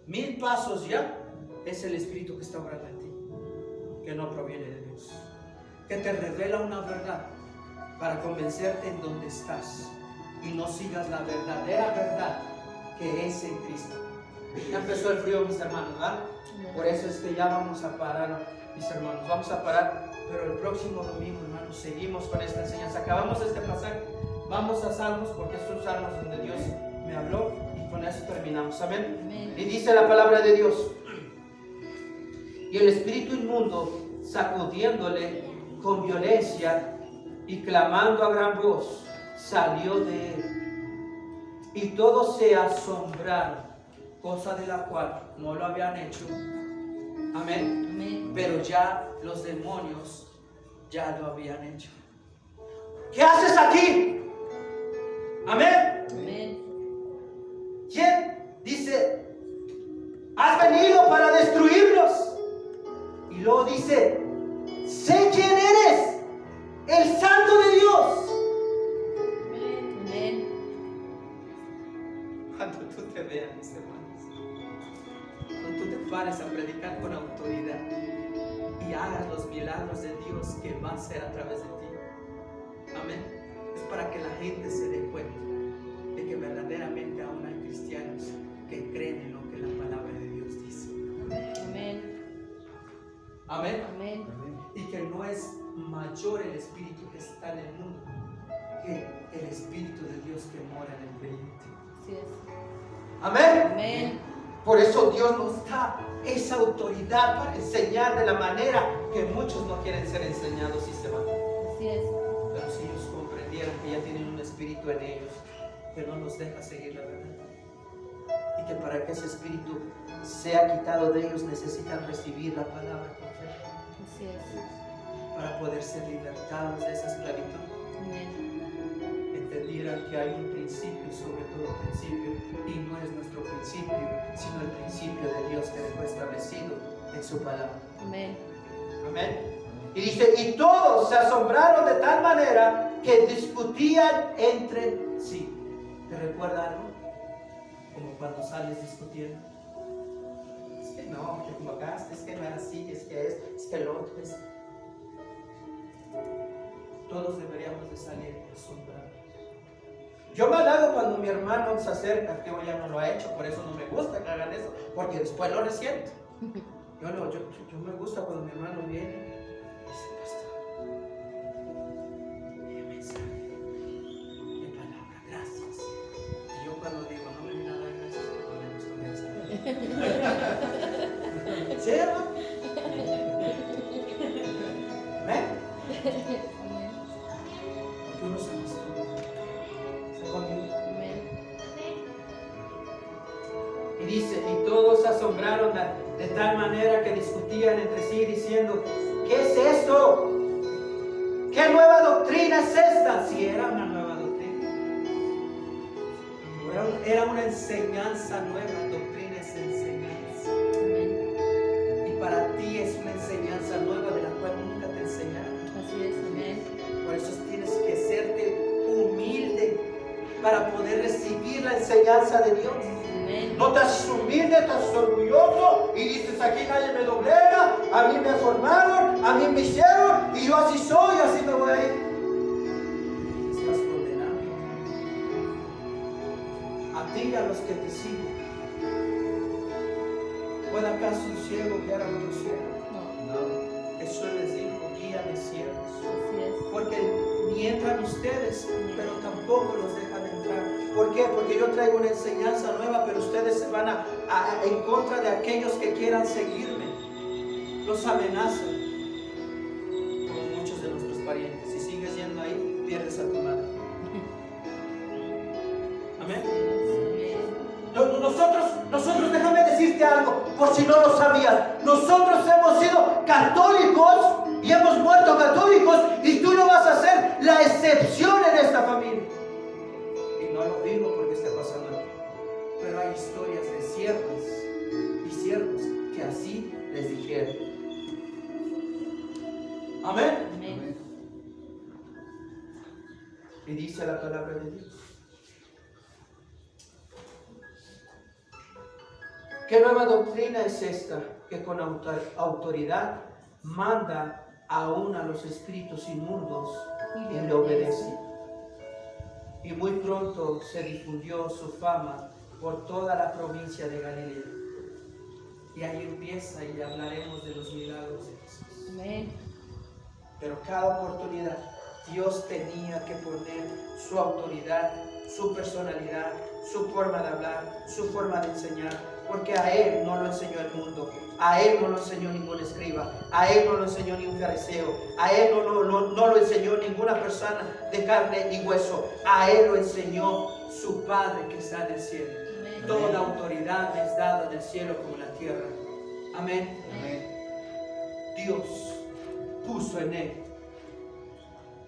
1000 pasos ya. Es el espíritu que está obrando en ti, que no proviene de Dios, que te revela una verdad para convencerte en donde estás y no sigas la verdadera verdad que es en Cristo. Ya empezó el frío, mis hermanos, ¿verdad? Por eso es que ya vamos a parar, mis hermanos, vamos a parar, pero el próximo domingo, hermanos, seguimos con esta enseñanza. Acabamos este pasaje, vamos a Salmos, porque estos salmos donde Dios me habló, y con eso terminamos. Amén. Amén. Y dice la palabra de Dios: y el espíritu inmundo, sacudiéndole con violencia y clamando a gran voz, salió de él. Y todos se asombraron, cosa de la cual no lo habían hecho. Amén. Amén. Pero ya los demonios ya lo habían hecho. ¿Qué haces aquí? Amén. Amén. ¿Quién? Dice, has venido para destruirlos. Y luego dice, sé quién eres, el Santo de Dios. Amén. Cuando tú te veas, mis hermanos, cuando tú te pares a predicar con autoridad y hagas los milagros de Dios que va a hacer a través de ti, amén, es para que la gente se dé cuenta de que verdaderamente aún hay cristianos que creen en lo que la palabra de Dios dice. Amén. Amén. Amén. Y que no es mayor el espíritu que está en el mundo que el espíritu de Dios que mora en el creyente. Así es. Amén. Amén. Por eso Dios nos da esa autoridad para enseñar de la manera que muchos no quieren ser enseñados y se van. Así es. Pero si ellos comprendieran que ya tienen un espíritu en ellos que no los deja seguir la verdad, y que para que ese espíritu sea quitado de ellos necesitan recibir la palabra con fe Así es. para poder ser libertados de esa esclavitud. Amén. Entendieran que hay un principio sobre todo principio, y no es nuestro principio, sino el principio de Dios que dejó establecido en su palabra. Amén. Amén. Y dice, y todos se asombraron de tal manera que discutían entre sí. ¿Te recuerda algo? Como cuando sales discutiendo. Es que no, que equivocaste, es que no era así, es que el otro es. Todos deberíamos de salir asombrados. Yo me halago cuando mi hermano se acerca, que hoy ya no lo ha hecho, por eso no me gusta que hagan eso, porque después lo resiento. Yo me gusta cuando mi hermano viene y dice, pastor, qué mensaje, qué palabra, gracias. Y yo cuando digo, no me viene a dar gracias, porque no me gusta eso. ¿Sí, hermano? ¿Amén? Porque uno se acostumbra. ¿Está conmigo? Amén. Y dice, y todos se asombraron de tal manera que discutían entre sí diciendo, ¿qué es esto? ¿Qué nueva doctrina es esta? Si era una nueva doctrina. Era una enseñanza nueva. Doctrina es enseñanza. Amén. Y para ti es una enseñanza nueva de la cual nunca te enseñaron. Así es. Amén. Por eso tienes que serte humilde para poder recibir la enseñanza de Dios. Amén. No te haces humilde, te haces orgulloso y dices, aquí nadie me doblega, a mí me formaron, a mí me hicieron y yo así soy, así me voy a ir. Estás condenando a ti y a los que te siguen. ¿Puede acaso un ciego guiar a otro ciego? No. Jesús les dijo, guía de ciegos. Así es. Porque ni entran ustedes, pero tampoco los dejan entrar. ¿Por qué? Porque yo traigo una enseñanza nueva, pero ustedes se van en contra de aquellos que quieran seguirme. Los amenazan, como muchos de nuestros parientes. Si sigues yendo ahí, pierdes a tu madre. Amén. Amén. algo, por si no lo sabías. Nosotros hemos sido católicos y hemos muerto católicos, y tú no vas a ser la excepción en esta familia. Y no lo digo porque esté pasando aquí, pero hay historias de siervas y siervos que así les dijeron. Amén. Amén. Y dice la palabra de Dios: ¿qué nueva doctrina es esta que con autoridad manda aún a los espíritus inmundos y le obedece? Y muy pronto se difundió su fama por toda la provincia de Galilea. Y ahí empieza, y hablaremos de los milagros de Jesús. Amén. Pero cada oportunidad Dios tenía que poner su autoridad, su personalidad, su forma de hablar, su forma de enseñar, porque a Él no lo enseñó el mundo, a Él no lo enseñó ningún escriba, a Él no lo enseñó ningún fariseo, a Él no lo enseñó ninguna persona de carne y hueso, a Él lo enseñó su Padre que está en el cielo. Amén. Toda autoridad me es dada en el cielo como en la tierra. Amén. Amén. Dios puso en Él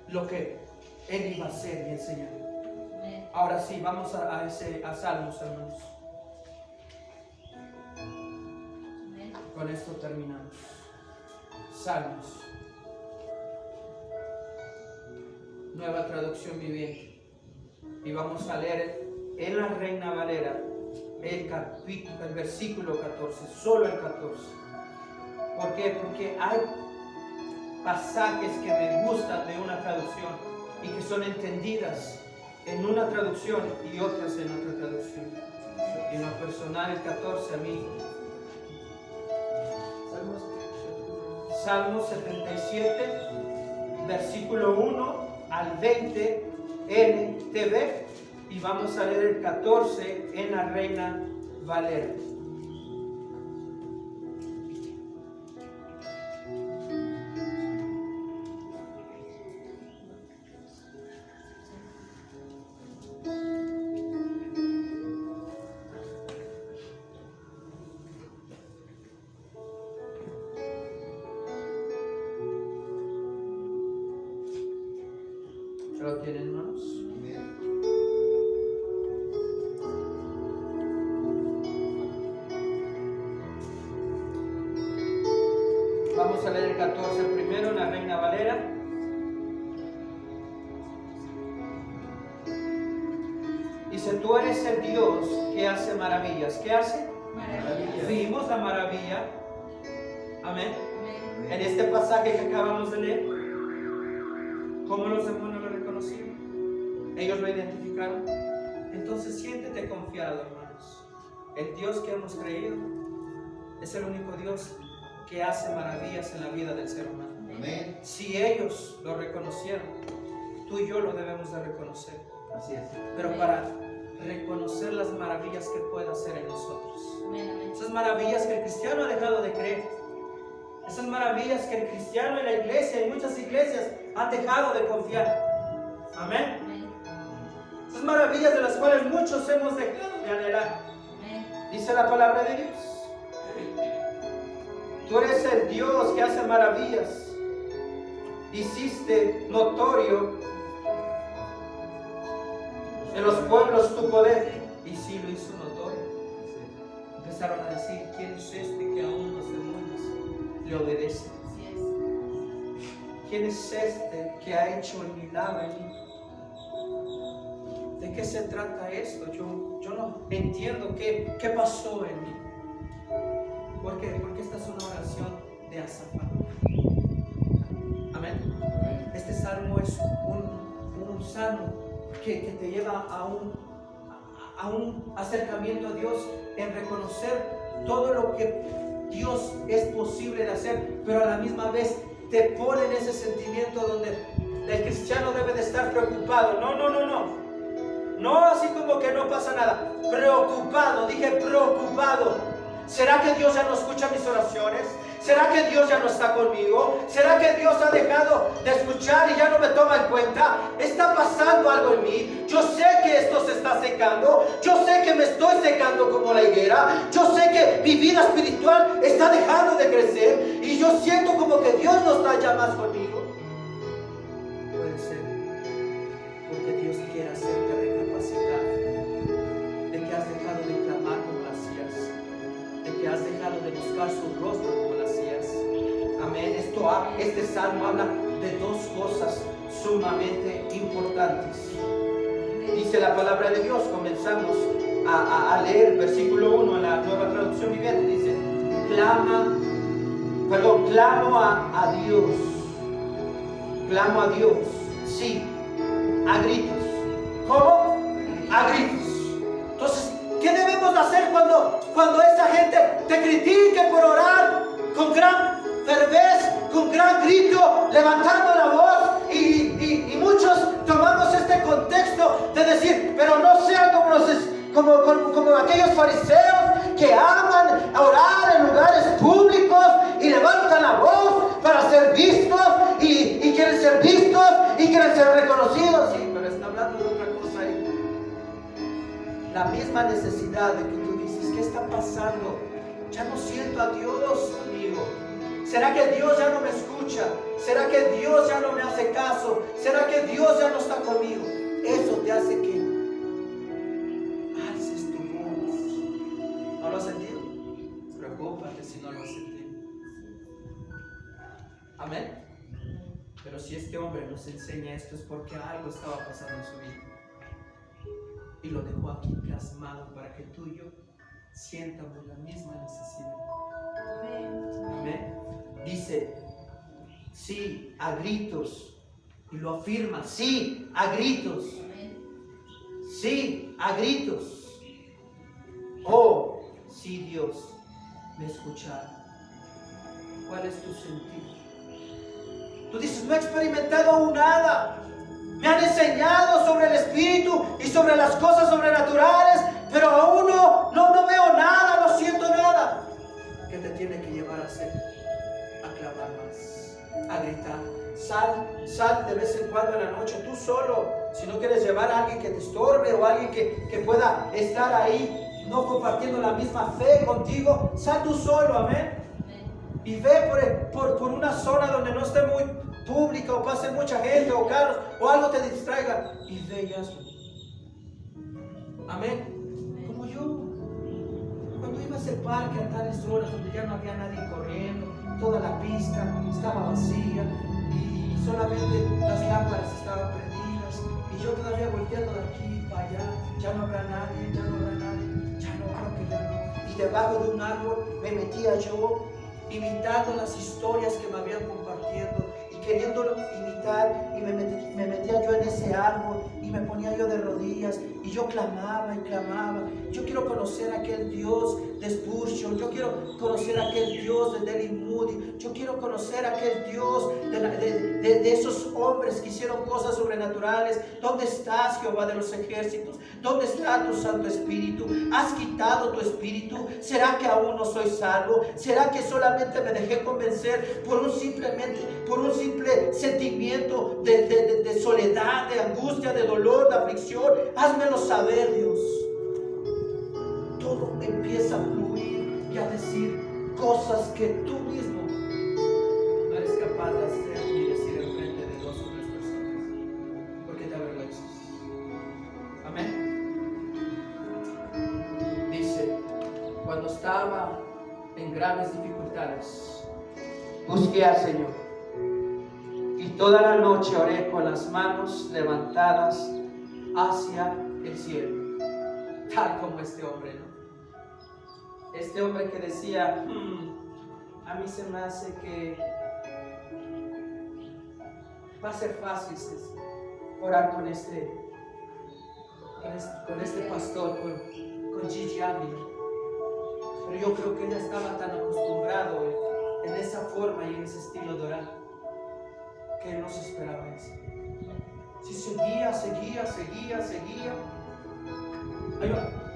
lo que Él iba a hacer y enseñar. Amén. Ahora sí, vamos a Salmos, hermanos. Amén. Con esto terminamos. Salmos. Nueva traducción viviente. Y vamos a leer en la Reina Valera el versículo 14, solo el 14. ¿Por qué? Porque hay pasajes que me gustan de una traducción y que son entendidas en una traducción y otras en otra traducción. Y en lo personal el 14 a mí. Salmos 77, versículo 1 al 20 NTV, y vamos a leer el 14 en la Reina Valera. ¿Lo tienen, hermanos? Vamos a leer el 14 primero en la Reina Valera. Dice: tú eres el Dios que hace maravillas. ¿Qué hace? Maravillas. Vimos la maravilla. Amén. Amén. En este pasaje que acabamos de leer, ¿cómo los demonios lo reconocieron? Ellos lo identificaron. Entonces siéntete confiado, hermanos. El Dios que hemos creído es el único Dios que hace maravillas en la vida del ser humano. Amén. Si ellos lo reconocieron, tú y yo lo debemos de reconocer. Así es. Pero para reconocer las maravillas que puede hacer en nosotros. Amén. Amén. Esas maravillas que el cristiano ha dejado de creer. Esas maravillas que el cristiano en la iglesia, en muchas iglesias, han dejado de confiar. Amén. Amén. Esas maravillas de las cuales muchos hemos dejado de anhelar. Amén. Dice la palabra de Dios: tú eres el Dios que hace maravillas. Hiciste notorio en los pueblos tu poder. Y sí lo hizo notorio. Empezaron a decir: ¿quién es este que aún los demonios le obedecen? Así es. ¿Quién es este que ha hecho el milagro en mí? ¿De qué se trata esto? Yo no entiendo qué pasó en mí. ¿Por qué? Porque esta es una oración de Asafat. Amén. Este salmo es un salmo que te lleva a un acercamiento a Dios, en reconocer todo lo que Dios es posible de hacer, pero a la misma vez te pone en ese sentimiento donde el cristiano debe de estar preocupado. No así como que no pasa nada. Preocupado, dije preocupado. ¿Será que Dios ya no escucha mis oraciones? ¿Será que Dios ya no está conmigo? ¿Será que Dios ha dejado de escuchar y ya no me toma en cuenta? ¿Está pasando algo en mí? Yo sé que esto se está secando. Yo sé que me estoy secando como la higuera. Yo sé que mi vida espiritual está dejando de crecer y yo siento como que Dios no está ya más conmigo. Puede ser porque Dios quiere hacerte recapacitar de que has dejado de clamar como lo hacías, de que has dejado de buscar su rostro como lo hacías. Amén. Este salmo habla de dos cosas sumamente importantes. Dice la palabra de Dios, comenzamos a leer versículo 1 en la Nueva Traducción Viviente. Dice, clamo a Dios. Clamo a Dios, sí, a gritos. ¿Cómo? A gritos. Entonces, ¿qué debemos hacer cuando esta gente te critique por orar con gran fervez, con gran grito, levantando la voz? Y muchos tomamos este contexto de decir, pero no sean como aquellos fariseos que aman orar en lugares públicos y levantan la voz para ser vistos y quieren ser vistos y quieren ser reconocidos. Sí, pero está hablando de otra cosa ahí. La misma necesidad de que tú dices, ¿qué está pasando? Ya no siento a Dios conmigo. ¿Será que Dios ya no me escucha? ¿Será que Dios ya no me hace caso? ¿Será que Dios ya no está conmigo? Eso te hace que alces tu voz. ¿No lo has sentido? Preocúpate si no lo has sentido. Amén. Pero si este hombre nos enseña esto es porque algo estaba pasando en su vida. Y lo dejó aquí plasmado para que tú y yo sientamos la misma necesidad. Amén. Dice, sí, a gritos. Y lo afirma, sí, a gritos. Sí, a gritos. Oh, si Dios me escuchara. ¿Cuál es tu sentido? Tú dices, no he experimentado aún nada. Me han enseñado sobre el Espíritu y sobre las cosas sobrenaturales, pero aún no veo nada, no siento nada. ¿Qué te tiene que llevar a hacer? A clamar más, a gritar. Sal de vez en cuando en la noche, tú solo. Si no quieres llevar a alguien que te estorbe o alguien que pueda estar ahí, no compartiendo la misma fe contigo, sal tú solo, amén. Y ve por una zona donde no esté muy pública o pase mucha gente o carros o algo te distraiga y ve y hazlo. Amén. Como yo, cuando iba a ese parque a tales horas donde ya no había nadie corriendo, toda la pista estaba vacía y solamente las lámparas estaban prendidas y yo todavía volteando de aquí para allá, ya no habrá nadie, ya no habrá nadie, ya no, creo que ya no. Y debajo de un árbol me metía yo imitando las historias que me habían compartiendo y queriéndolo imitar, y me metía yo en ese árbol y me ponía yo de rodillas y yo clamaba y clamaba. Yo quiero conocer a aquel Dios de Spurgeon, yo quiero conocer a aquel Dios de Daley Moody, yo quiero conocer a aquel Dios de esos hombres que hicieron cosas sobrenaturales. ¿Dónde estás, Jehová de los ejércitos? ¿Dónde está tu Santo Espíritu? ¿Has quitado tu Espíritu? ¿Será que aún no soy salvo? ¿Será que solamente me dejé convencer por un simple sentimiento de soledad, de angustia, de dolor, de aflicción? Házmelo saber, Dios. Todo empieza a fluir y a decir cosas que tú mismo no eres capaz de hacer ni decir en frente de 2 o 3 personas, porque te avergüenzas. Amén. Dice, cuando estaba en graves dificultades, busqué al Señor y toda la noche oré con las manos levantadas hacia el cielo, tal como este hombre, ¿no? Este hombre que decía, a mí se me hace que va a ser fácil orar con este pastor, con Gigi Ávila. Pero yo creo que él estaba tan acostumbrado en esa forma y en ese estilo de orar, que él no se esperaba eso. Si seguía.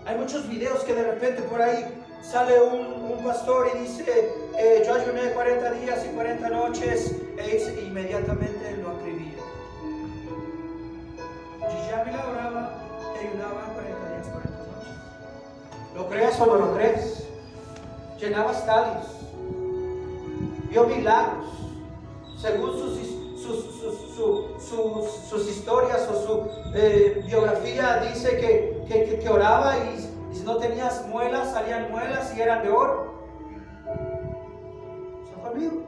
Hay muchos videos que de repente por ahí sale un pastor y dice, yo ayuné 40 días y 40 noches, e inmediatamente lo acribía. Gigi Ávila oraba, ayunaba 40 días, 40 noches. ¿Lo crees o no lo crees? Llenaba estadios, vio milagros, según sus historias o su biografía. Dice que oraba y si no tenías muelas, salían muelas y eran de oro. ¿Está conmigo?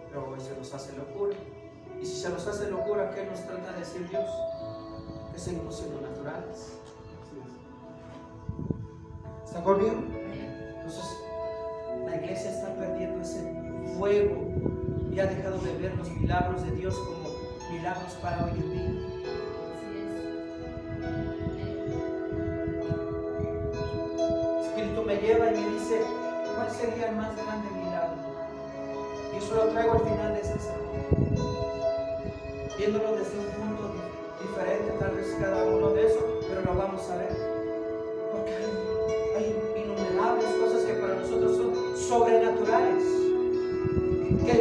Pero hoy se nos hace locura. Y si se nos hace locura, ¿qué nos trata de decir Dios? Que seguimos siendo naturales. ¿Está conmigo? Entonces, la iglesia está perdiendo ese fuego y ha dejado de ver los milagros de Dios como milagros para hoy en día. El Espíritu me lleva y me dice, ¿cuál sería el más grande milagro? Y eso lo traigo al final de este sermón, viéndolo desde un punto diferente, tal vez cada uno de esos, pero lo vamos a ver. Porque hay innumerables cosas que para nosotros son sobrenaturales.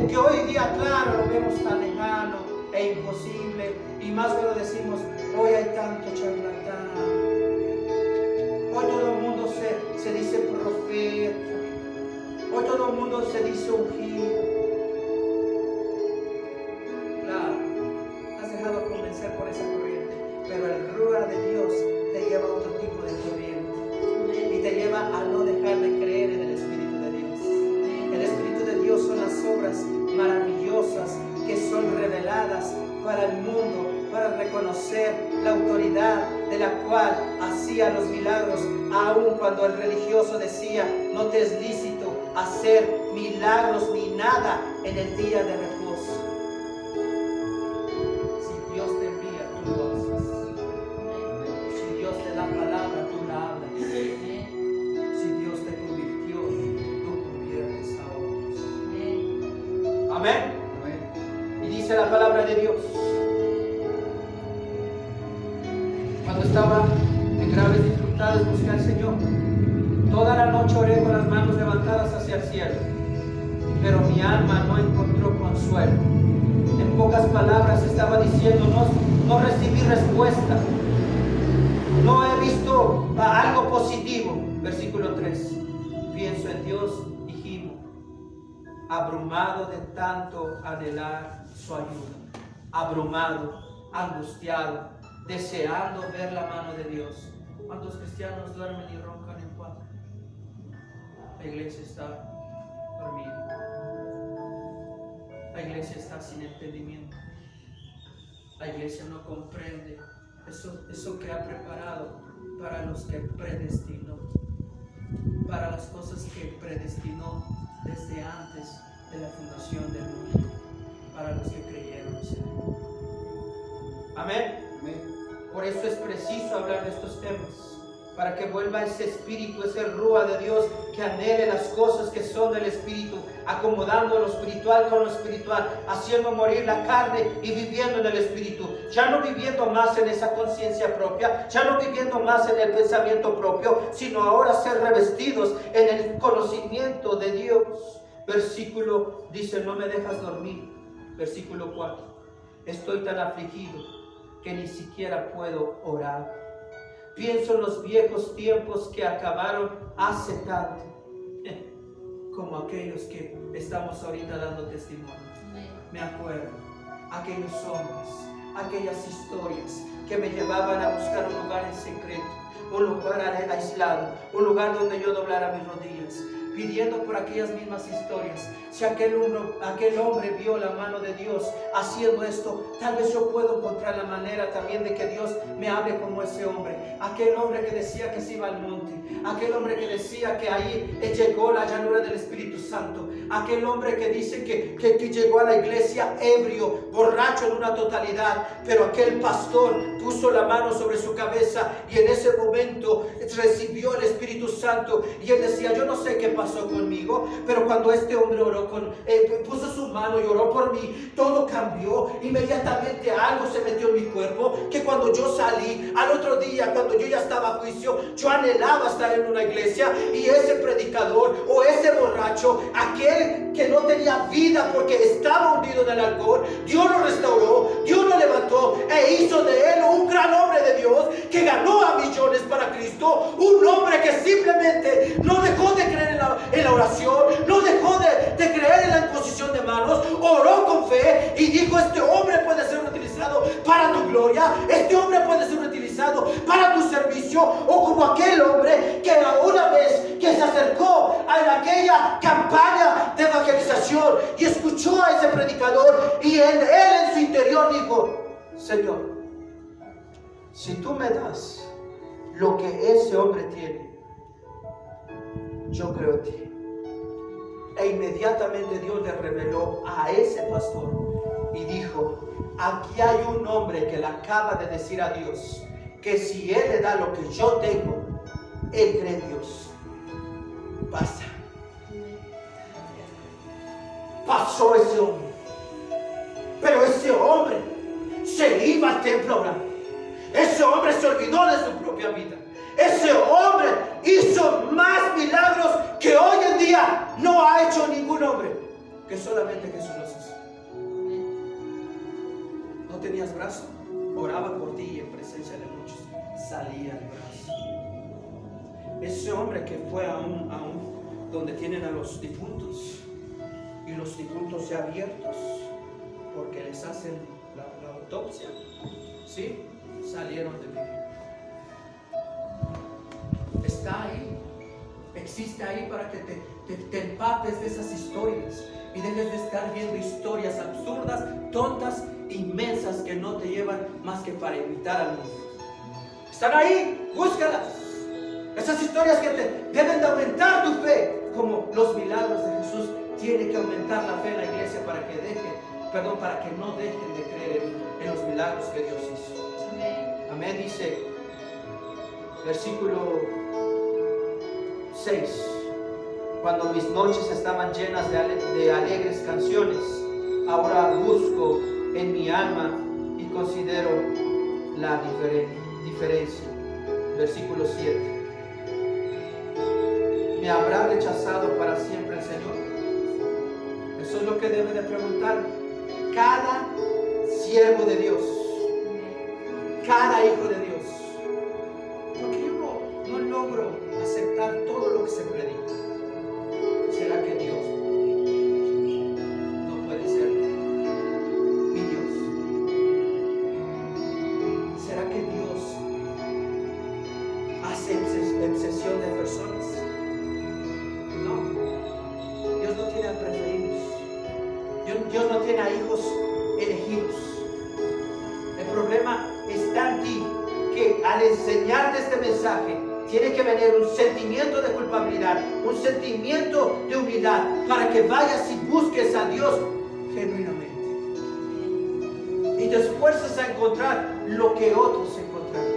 Que hoy día, claro, lo vemos tan lejano e imposible, y más cuando decimos, hoy hay tanto charlatán, hoy todo el mundo se dice profeta, hoy todo el mundo se dice ungido. Claro, has dejado convencer por esa corriente, pero el Ruach de Dios te lleva a otro tipo de corriente y te lleva a no dejar de creer en el Espíritu de Dios. El Espíritu de Dios son las obras maravillosas que son reveladas para el mundo, para reconocer la autoridad de la cual hacía los milagros, aun cuando el religioso decía, no te es lícito hacer milagros ni nada en el día de reposo. Si Dios te envía, tú lo haces. Si Dios te da palabra, tú la hablas. Si Dios te convirtió, tú conviertes a otros. Amén. Y dice la palabra de Dios, cuando estaba en graves dificultades busqué al Señor. Toda la noche oré con las manos levantadas hacia el cielo, pero mi alma no encontró consuelo. En pocas palabras estaba diciendo, no recibí respuesta, no he visto algo positivo. Versículo 3, pienso en Dios y gimo, abrumado de tanto anhelar su ayuda, abrumado, angustiado, deseando ver la mano de Dios. ¿Cuántos cristianos duermen y roncan en cuatro? La iglesia está dormida. La iglesia está sin entendimiento. La iglesia no comprende eso que ha preparado para los que predestinó, para las cosas que predestinó desde antes de la fundación del mundo, para los que creyeron en Él. Amén. Por eso es preciso hablar de estos temas, para que vuelva ese espíritu, ese Ruach de Dios, que anhele las cosas que son del espíritu, acomodando lo espiritual con lo espiritual, haciendo morir la carne y viviendo en el espíritu, ya no viviendo más en esa conciencia propia, ya no viviendo más en el pensamiento propio, sino ahora ser revestidos en el conocimiento de Dios. Versículo dice, no me dejas dormir. Versículo 4, estoy tan afligido que ni siquiera puedo orar. Pienso en los viejos tiempos que acabaron hace tanto, como aquellos que estamos ahorita dando testimonio. Me acuerdo, aquellos hombres, aquellas historias que me llevaban a buscar un lugar en secreto, un lugar aislado, un lugar donde yo doblara mis rodillas, pidiendo por aquellas mismas historias. Si aquel hombre vio la mano de Dios haciendo esto, tal vez yo puedo encontrar la manera también de que Dios me hable como ese hombre. Aquel hombre que decía que se iba al monte, aquel hombre que decía que ahí llegó la llanura del Espíritu Santo, aquel hombre que dice que llegó a la iglesia ebrio, borracho en una totalidad, pero aquel pastor puso la mano sobre su cabeza y en ese momento recibió el Espíritu Santo, y él decía, yo no sé qué pasó conmigo, pero cuando este hombre oró puso su mano y oró por mí, todo cambió. Inmediatamente algo se metió en mi cuerpo, que cuando yo salí al otro día, cuando yo ya estaba a juicio, yo anhelaba estar estar en una iglesia y ese predicador o ese borracho, aquel que no tenía vida porque estaba hundido en el alcohol, Dios lo restauró, Dios lo levantó e hizo de él un gran hombre de Dios que ganó a millones para Cristo. Un hombre que simplemente no dejó de creer en la oración, no dejó de creer en la imposición de manos, oró con fe y dijo: este hombre puede ser utilizado para tu gloria, este hombre puede ser utilizado para tu servicio. O como aquel hombre que una vez que se acercó a aquella campaña de evangelización y escuchó a ese predicador, y él en su interior dijo: Señor, si tú me das lo que ese hombre tiene, yo creo en ti. E inmediatamente Dios le reveló a ese pastor y dijo: aquí hay un hombre que le acaba de decir a Dios que si él le da lo que yo tengo, él cree en Dios. Pasa. Pasó ese hombre, pero ese hombre se iba al templo a orar. Ese hombre se olvidó de su propia vida. Ese hombre hizo más milagros que hoy en día no ha hecho ningún hombre, que solamente Jesús los hizo. ¿No tenías brazo? Oraba por ti y en presencia de muchos salía el brazo. Ese hombre que fue a un donde tienen a los difuntos, y los difuntos ya abiertos porque les hacen la autopsia, ¿sí? Salieron de vivir. Está ahí, existe ahí para que te empapes de esas historias y dejes de estar viendo historias absurdas, tontas, inmensas, que no te llevan más que para imitar al mundo. Están ahí, búscalas. Esas historias que te deben de aumentar tu fe, como los milagros de Jesús. Tiene que aumentar la fe en la iglesia para que no dejen de creer en los milagros que Dios hizo. Amén. Amén. Dice, versículo 6: cuando mis noches estaban llenas de alegres canciones, ahora busco en mi alma y considero la diferencia. Versículo 7: ¿me habrá rechazado para siempre el Señor? Eso es lo que debe de preguntar cada siervo de Dios, cada hijo de Dios. Porque yo no logro aceptar todo lo que se predica. ¿Será que Dios no puede ser mi Dios? ¿Será que Dios hace excepción de personas? No. Dios no tiene a preferidos. Dios no tiene a hijos elegidos. El problema está en ti, que al enseñarte este mensaje tiene que venir un sentimiento de culpabilidad, un sentimiento de humildad, para que vayas y busques a Dios genuinamente y te esfuerces a encontrar lo que otros encontraron.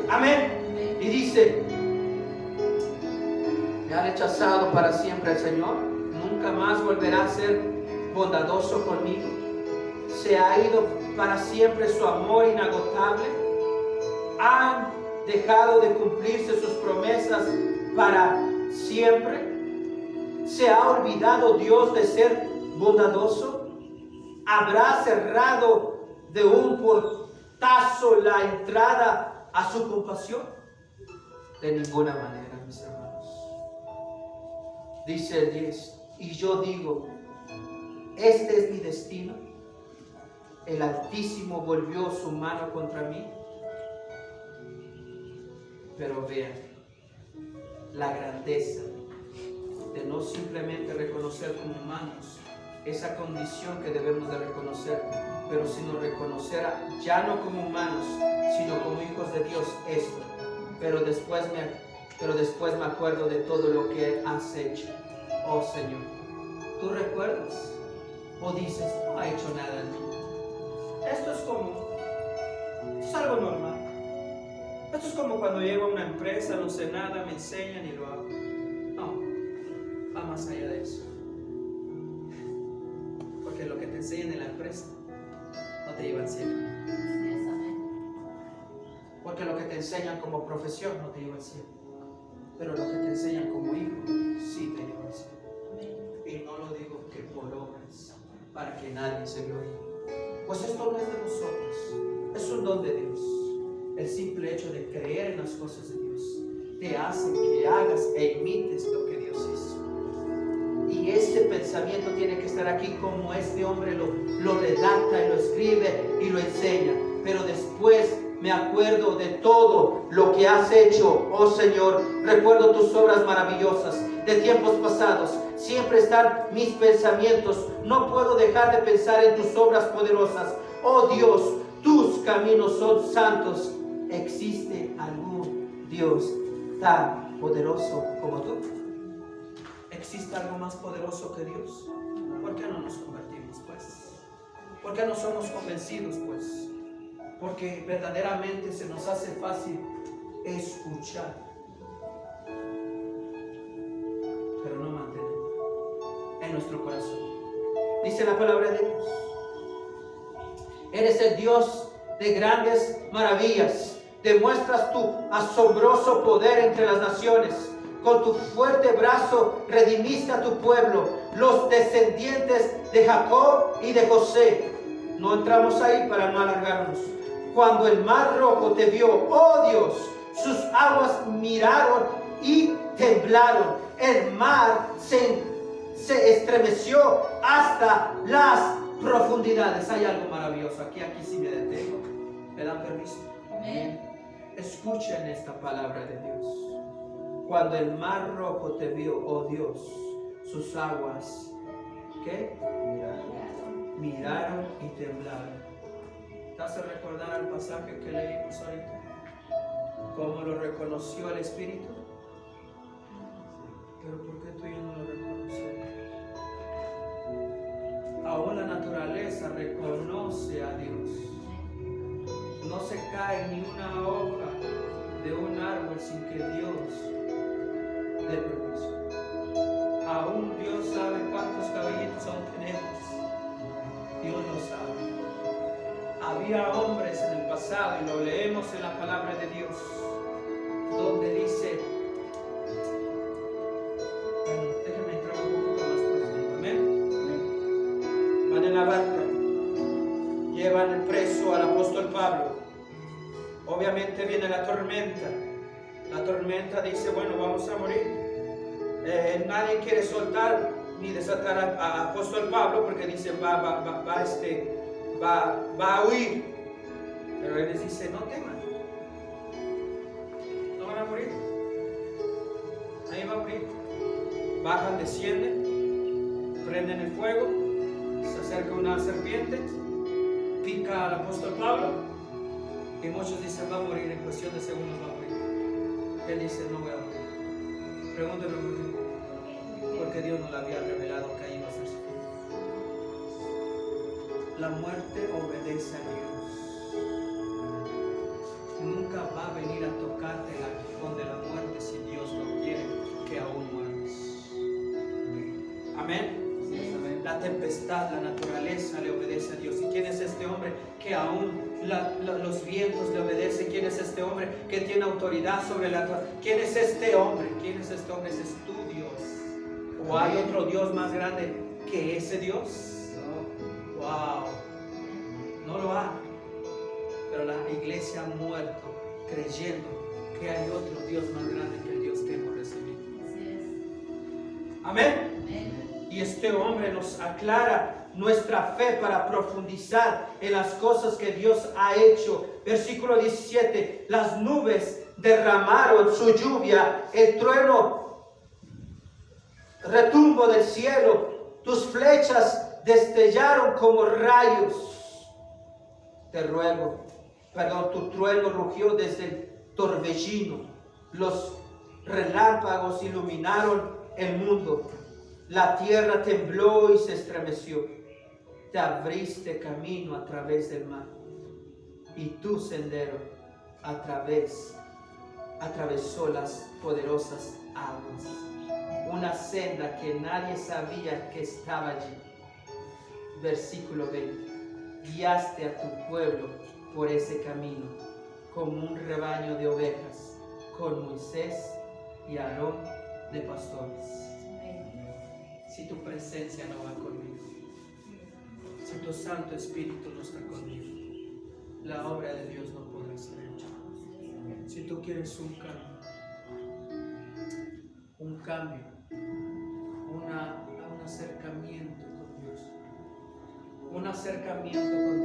Amén. Y dice: me ha rechazado para siempre el Señor, nunca más volverá a ser bondadoso conmigo. Se ha ido para siempre su amor inagotable. Han dejado de cumplirse sus promesas para siempre. ¿Se ha olvidado Dios de ser bondadoso? ¿Habrá cerrado de un portazo la entrada a su compasión? De ninguna manera, mis hermanos. Dice el 10: y yo digo, este es mi destino. El Altísimo volvió su mano contra mí. Pero vean la grandeza de no simplemente reconocer como humanos esa condición que debemos de reconocer, pero sino reconocer ya no como humanos, sino como hijos de Dios esto. Pero después me acuerdo de todo lo que has hecho, oh Señor. ¿Tú recuerdas? ¿O dices, no ha hecho nada en mí? Esto es algo normal. Esto es como cuando llego a una empresa, no sé nada, me enseñan y lo hago. No, va más allá de eso. Porque lo que te enseñan en la empresa no te lleva al cielo. Porque lo que te enseñan como profesión no te lleva al cielo. pero lo que te enseñan como hijo, sí te lleva al cielo. Y no lo digo que por obras, para que nadie se gloríe. Pues esto no es de nosotros, es un don de Dios. El simple hecho de creer en las cosas de Dios te hace que hagas e imites lo que Dios hizo. Y este pensamiento tiene que estar aquí, como este hombre lo redacta y lo escribe y lo enseña. Pero después me acuerdo de todo lo que has hecho, oh Señor. Recuerdo tus obras maravillosas de tiempos pasados. Siempre están mis pensamientos. No puedo dejar de pensar en tus obras poderosas. Oh Dios, tus caminos son santos. ¿Existe algún Dios tan poderoso como tú? ¿Existe algo más poderoso que Dios? ¿Por qué no nos convertimos, pues? ¿Por qué no somos convencidos, pues? Porque verdaderamente se nos hace fácil escuchar, pero no mantener en nuestro corazón. Dice la palabra de Dios: eres el Dios de grandes maravillas. Demuestras tu asombroso poder entre las naciones. Con tu fuerte brazo redimiste a tu pueblo, los descendientes de Jacob y de José. No entramos ahí para no alargarnos. Cuando el mar rojo te vio, oh Dios, sus aguas miraron y temblaron. El mar se estremeció hasta las profundidades. Hay algo maravilloso aquí sí me detengo. ¿Me dan permiso? Amén. Escuchen esta palabra de Dios. Cuando el mar rojo te vio, oh Dios, sus aguas, ¿qué? Miraron y temblaron. ¿Te hace recordar al pasaje que leímos ahorita? ¿Cómo lo reconoció el Espíritu? Pero ¿por qué tú y yo no lo reconocemos? Aún la naturaleza reconoce a Dios. No se cae ni una hoja de un árbol sin que Dios dé permiso. Aún Dios sabe cuántos cabellitos aún tenemos. Dios lo sabe. Había hombres en el pasado, y lo leemos en la palabra de Dios, donde dice, bueno, déjenme entrar un poquito más profundo. Amén. Van en la barca, llevan preso al apóstol Pablo. Obviamente viene la tormenta. La tormenta dice, bueno, vamos a morir. Nadie quiere soltar ni desatar a apóstol Pablo, porque dice, va a huir. Pero él les dice, no teman, no van a morir. Ahí va a morir. Bajan, descienden, prenden el fuego, se acerca una serpiente, pica al apóstol Pablo, y muchos dicen, va a morir, en cuestión de segundos va a morir. Él dice, no voy a morir. Pregúnteme por qué. Porque Dios no le había revelado que ahí iba a ser su fin. La muerte obedece a Dios. Nunca va a venir a tocarte el aguijón de la muerte si Dios no quiere que aún mueras. Amén. La tempestad, la naturaleza le obedece a Dios. ¿Y quién es este hombre que aún los vientos le obedecen? ¿Quién es este hombre que tiene autoridad sobre la naturaleza? ¿Quién es este hombre? ¿Quién es este hombre? Ese es tu Dios. ¿O hay otro Dios más grande que ese Dios? No. Wow. No lo hay. Pero la iglesia ha muerto creyendo que hay otro Dios más grande que el Dios que hemos recibido. Amén. Y este hombre nos aclara nuestra fe para profundizar en las cosas que Dios ha hecho. Versículo 17: las nubes derramaron su lluvia, el trueno retumbo del cielo, tus flechas destellaron como rayos. Tu trueno rugió desde el torbellino, los relámpagos iluminaron el mundo. La tierra tembló y se estremeció. Te abriste camino a través del mar, y tu sendero atravesó las poderosas aguas. Una senda que nadie sabía que estaba allí. Versículo 20. Guiaste a tu pueblo por ese camino, como un rebaño de ovejas, con Moisés y Aarón de pastores. Si tu presencia no va conmigo, si tu Santo Espíritu no está conmigo, la obra de Dios no podrá ser hecha. Si tú quieres un cambio, un acercamiento con Dios, un acercamiento con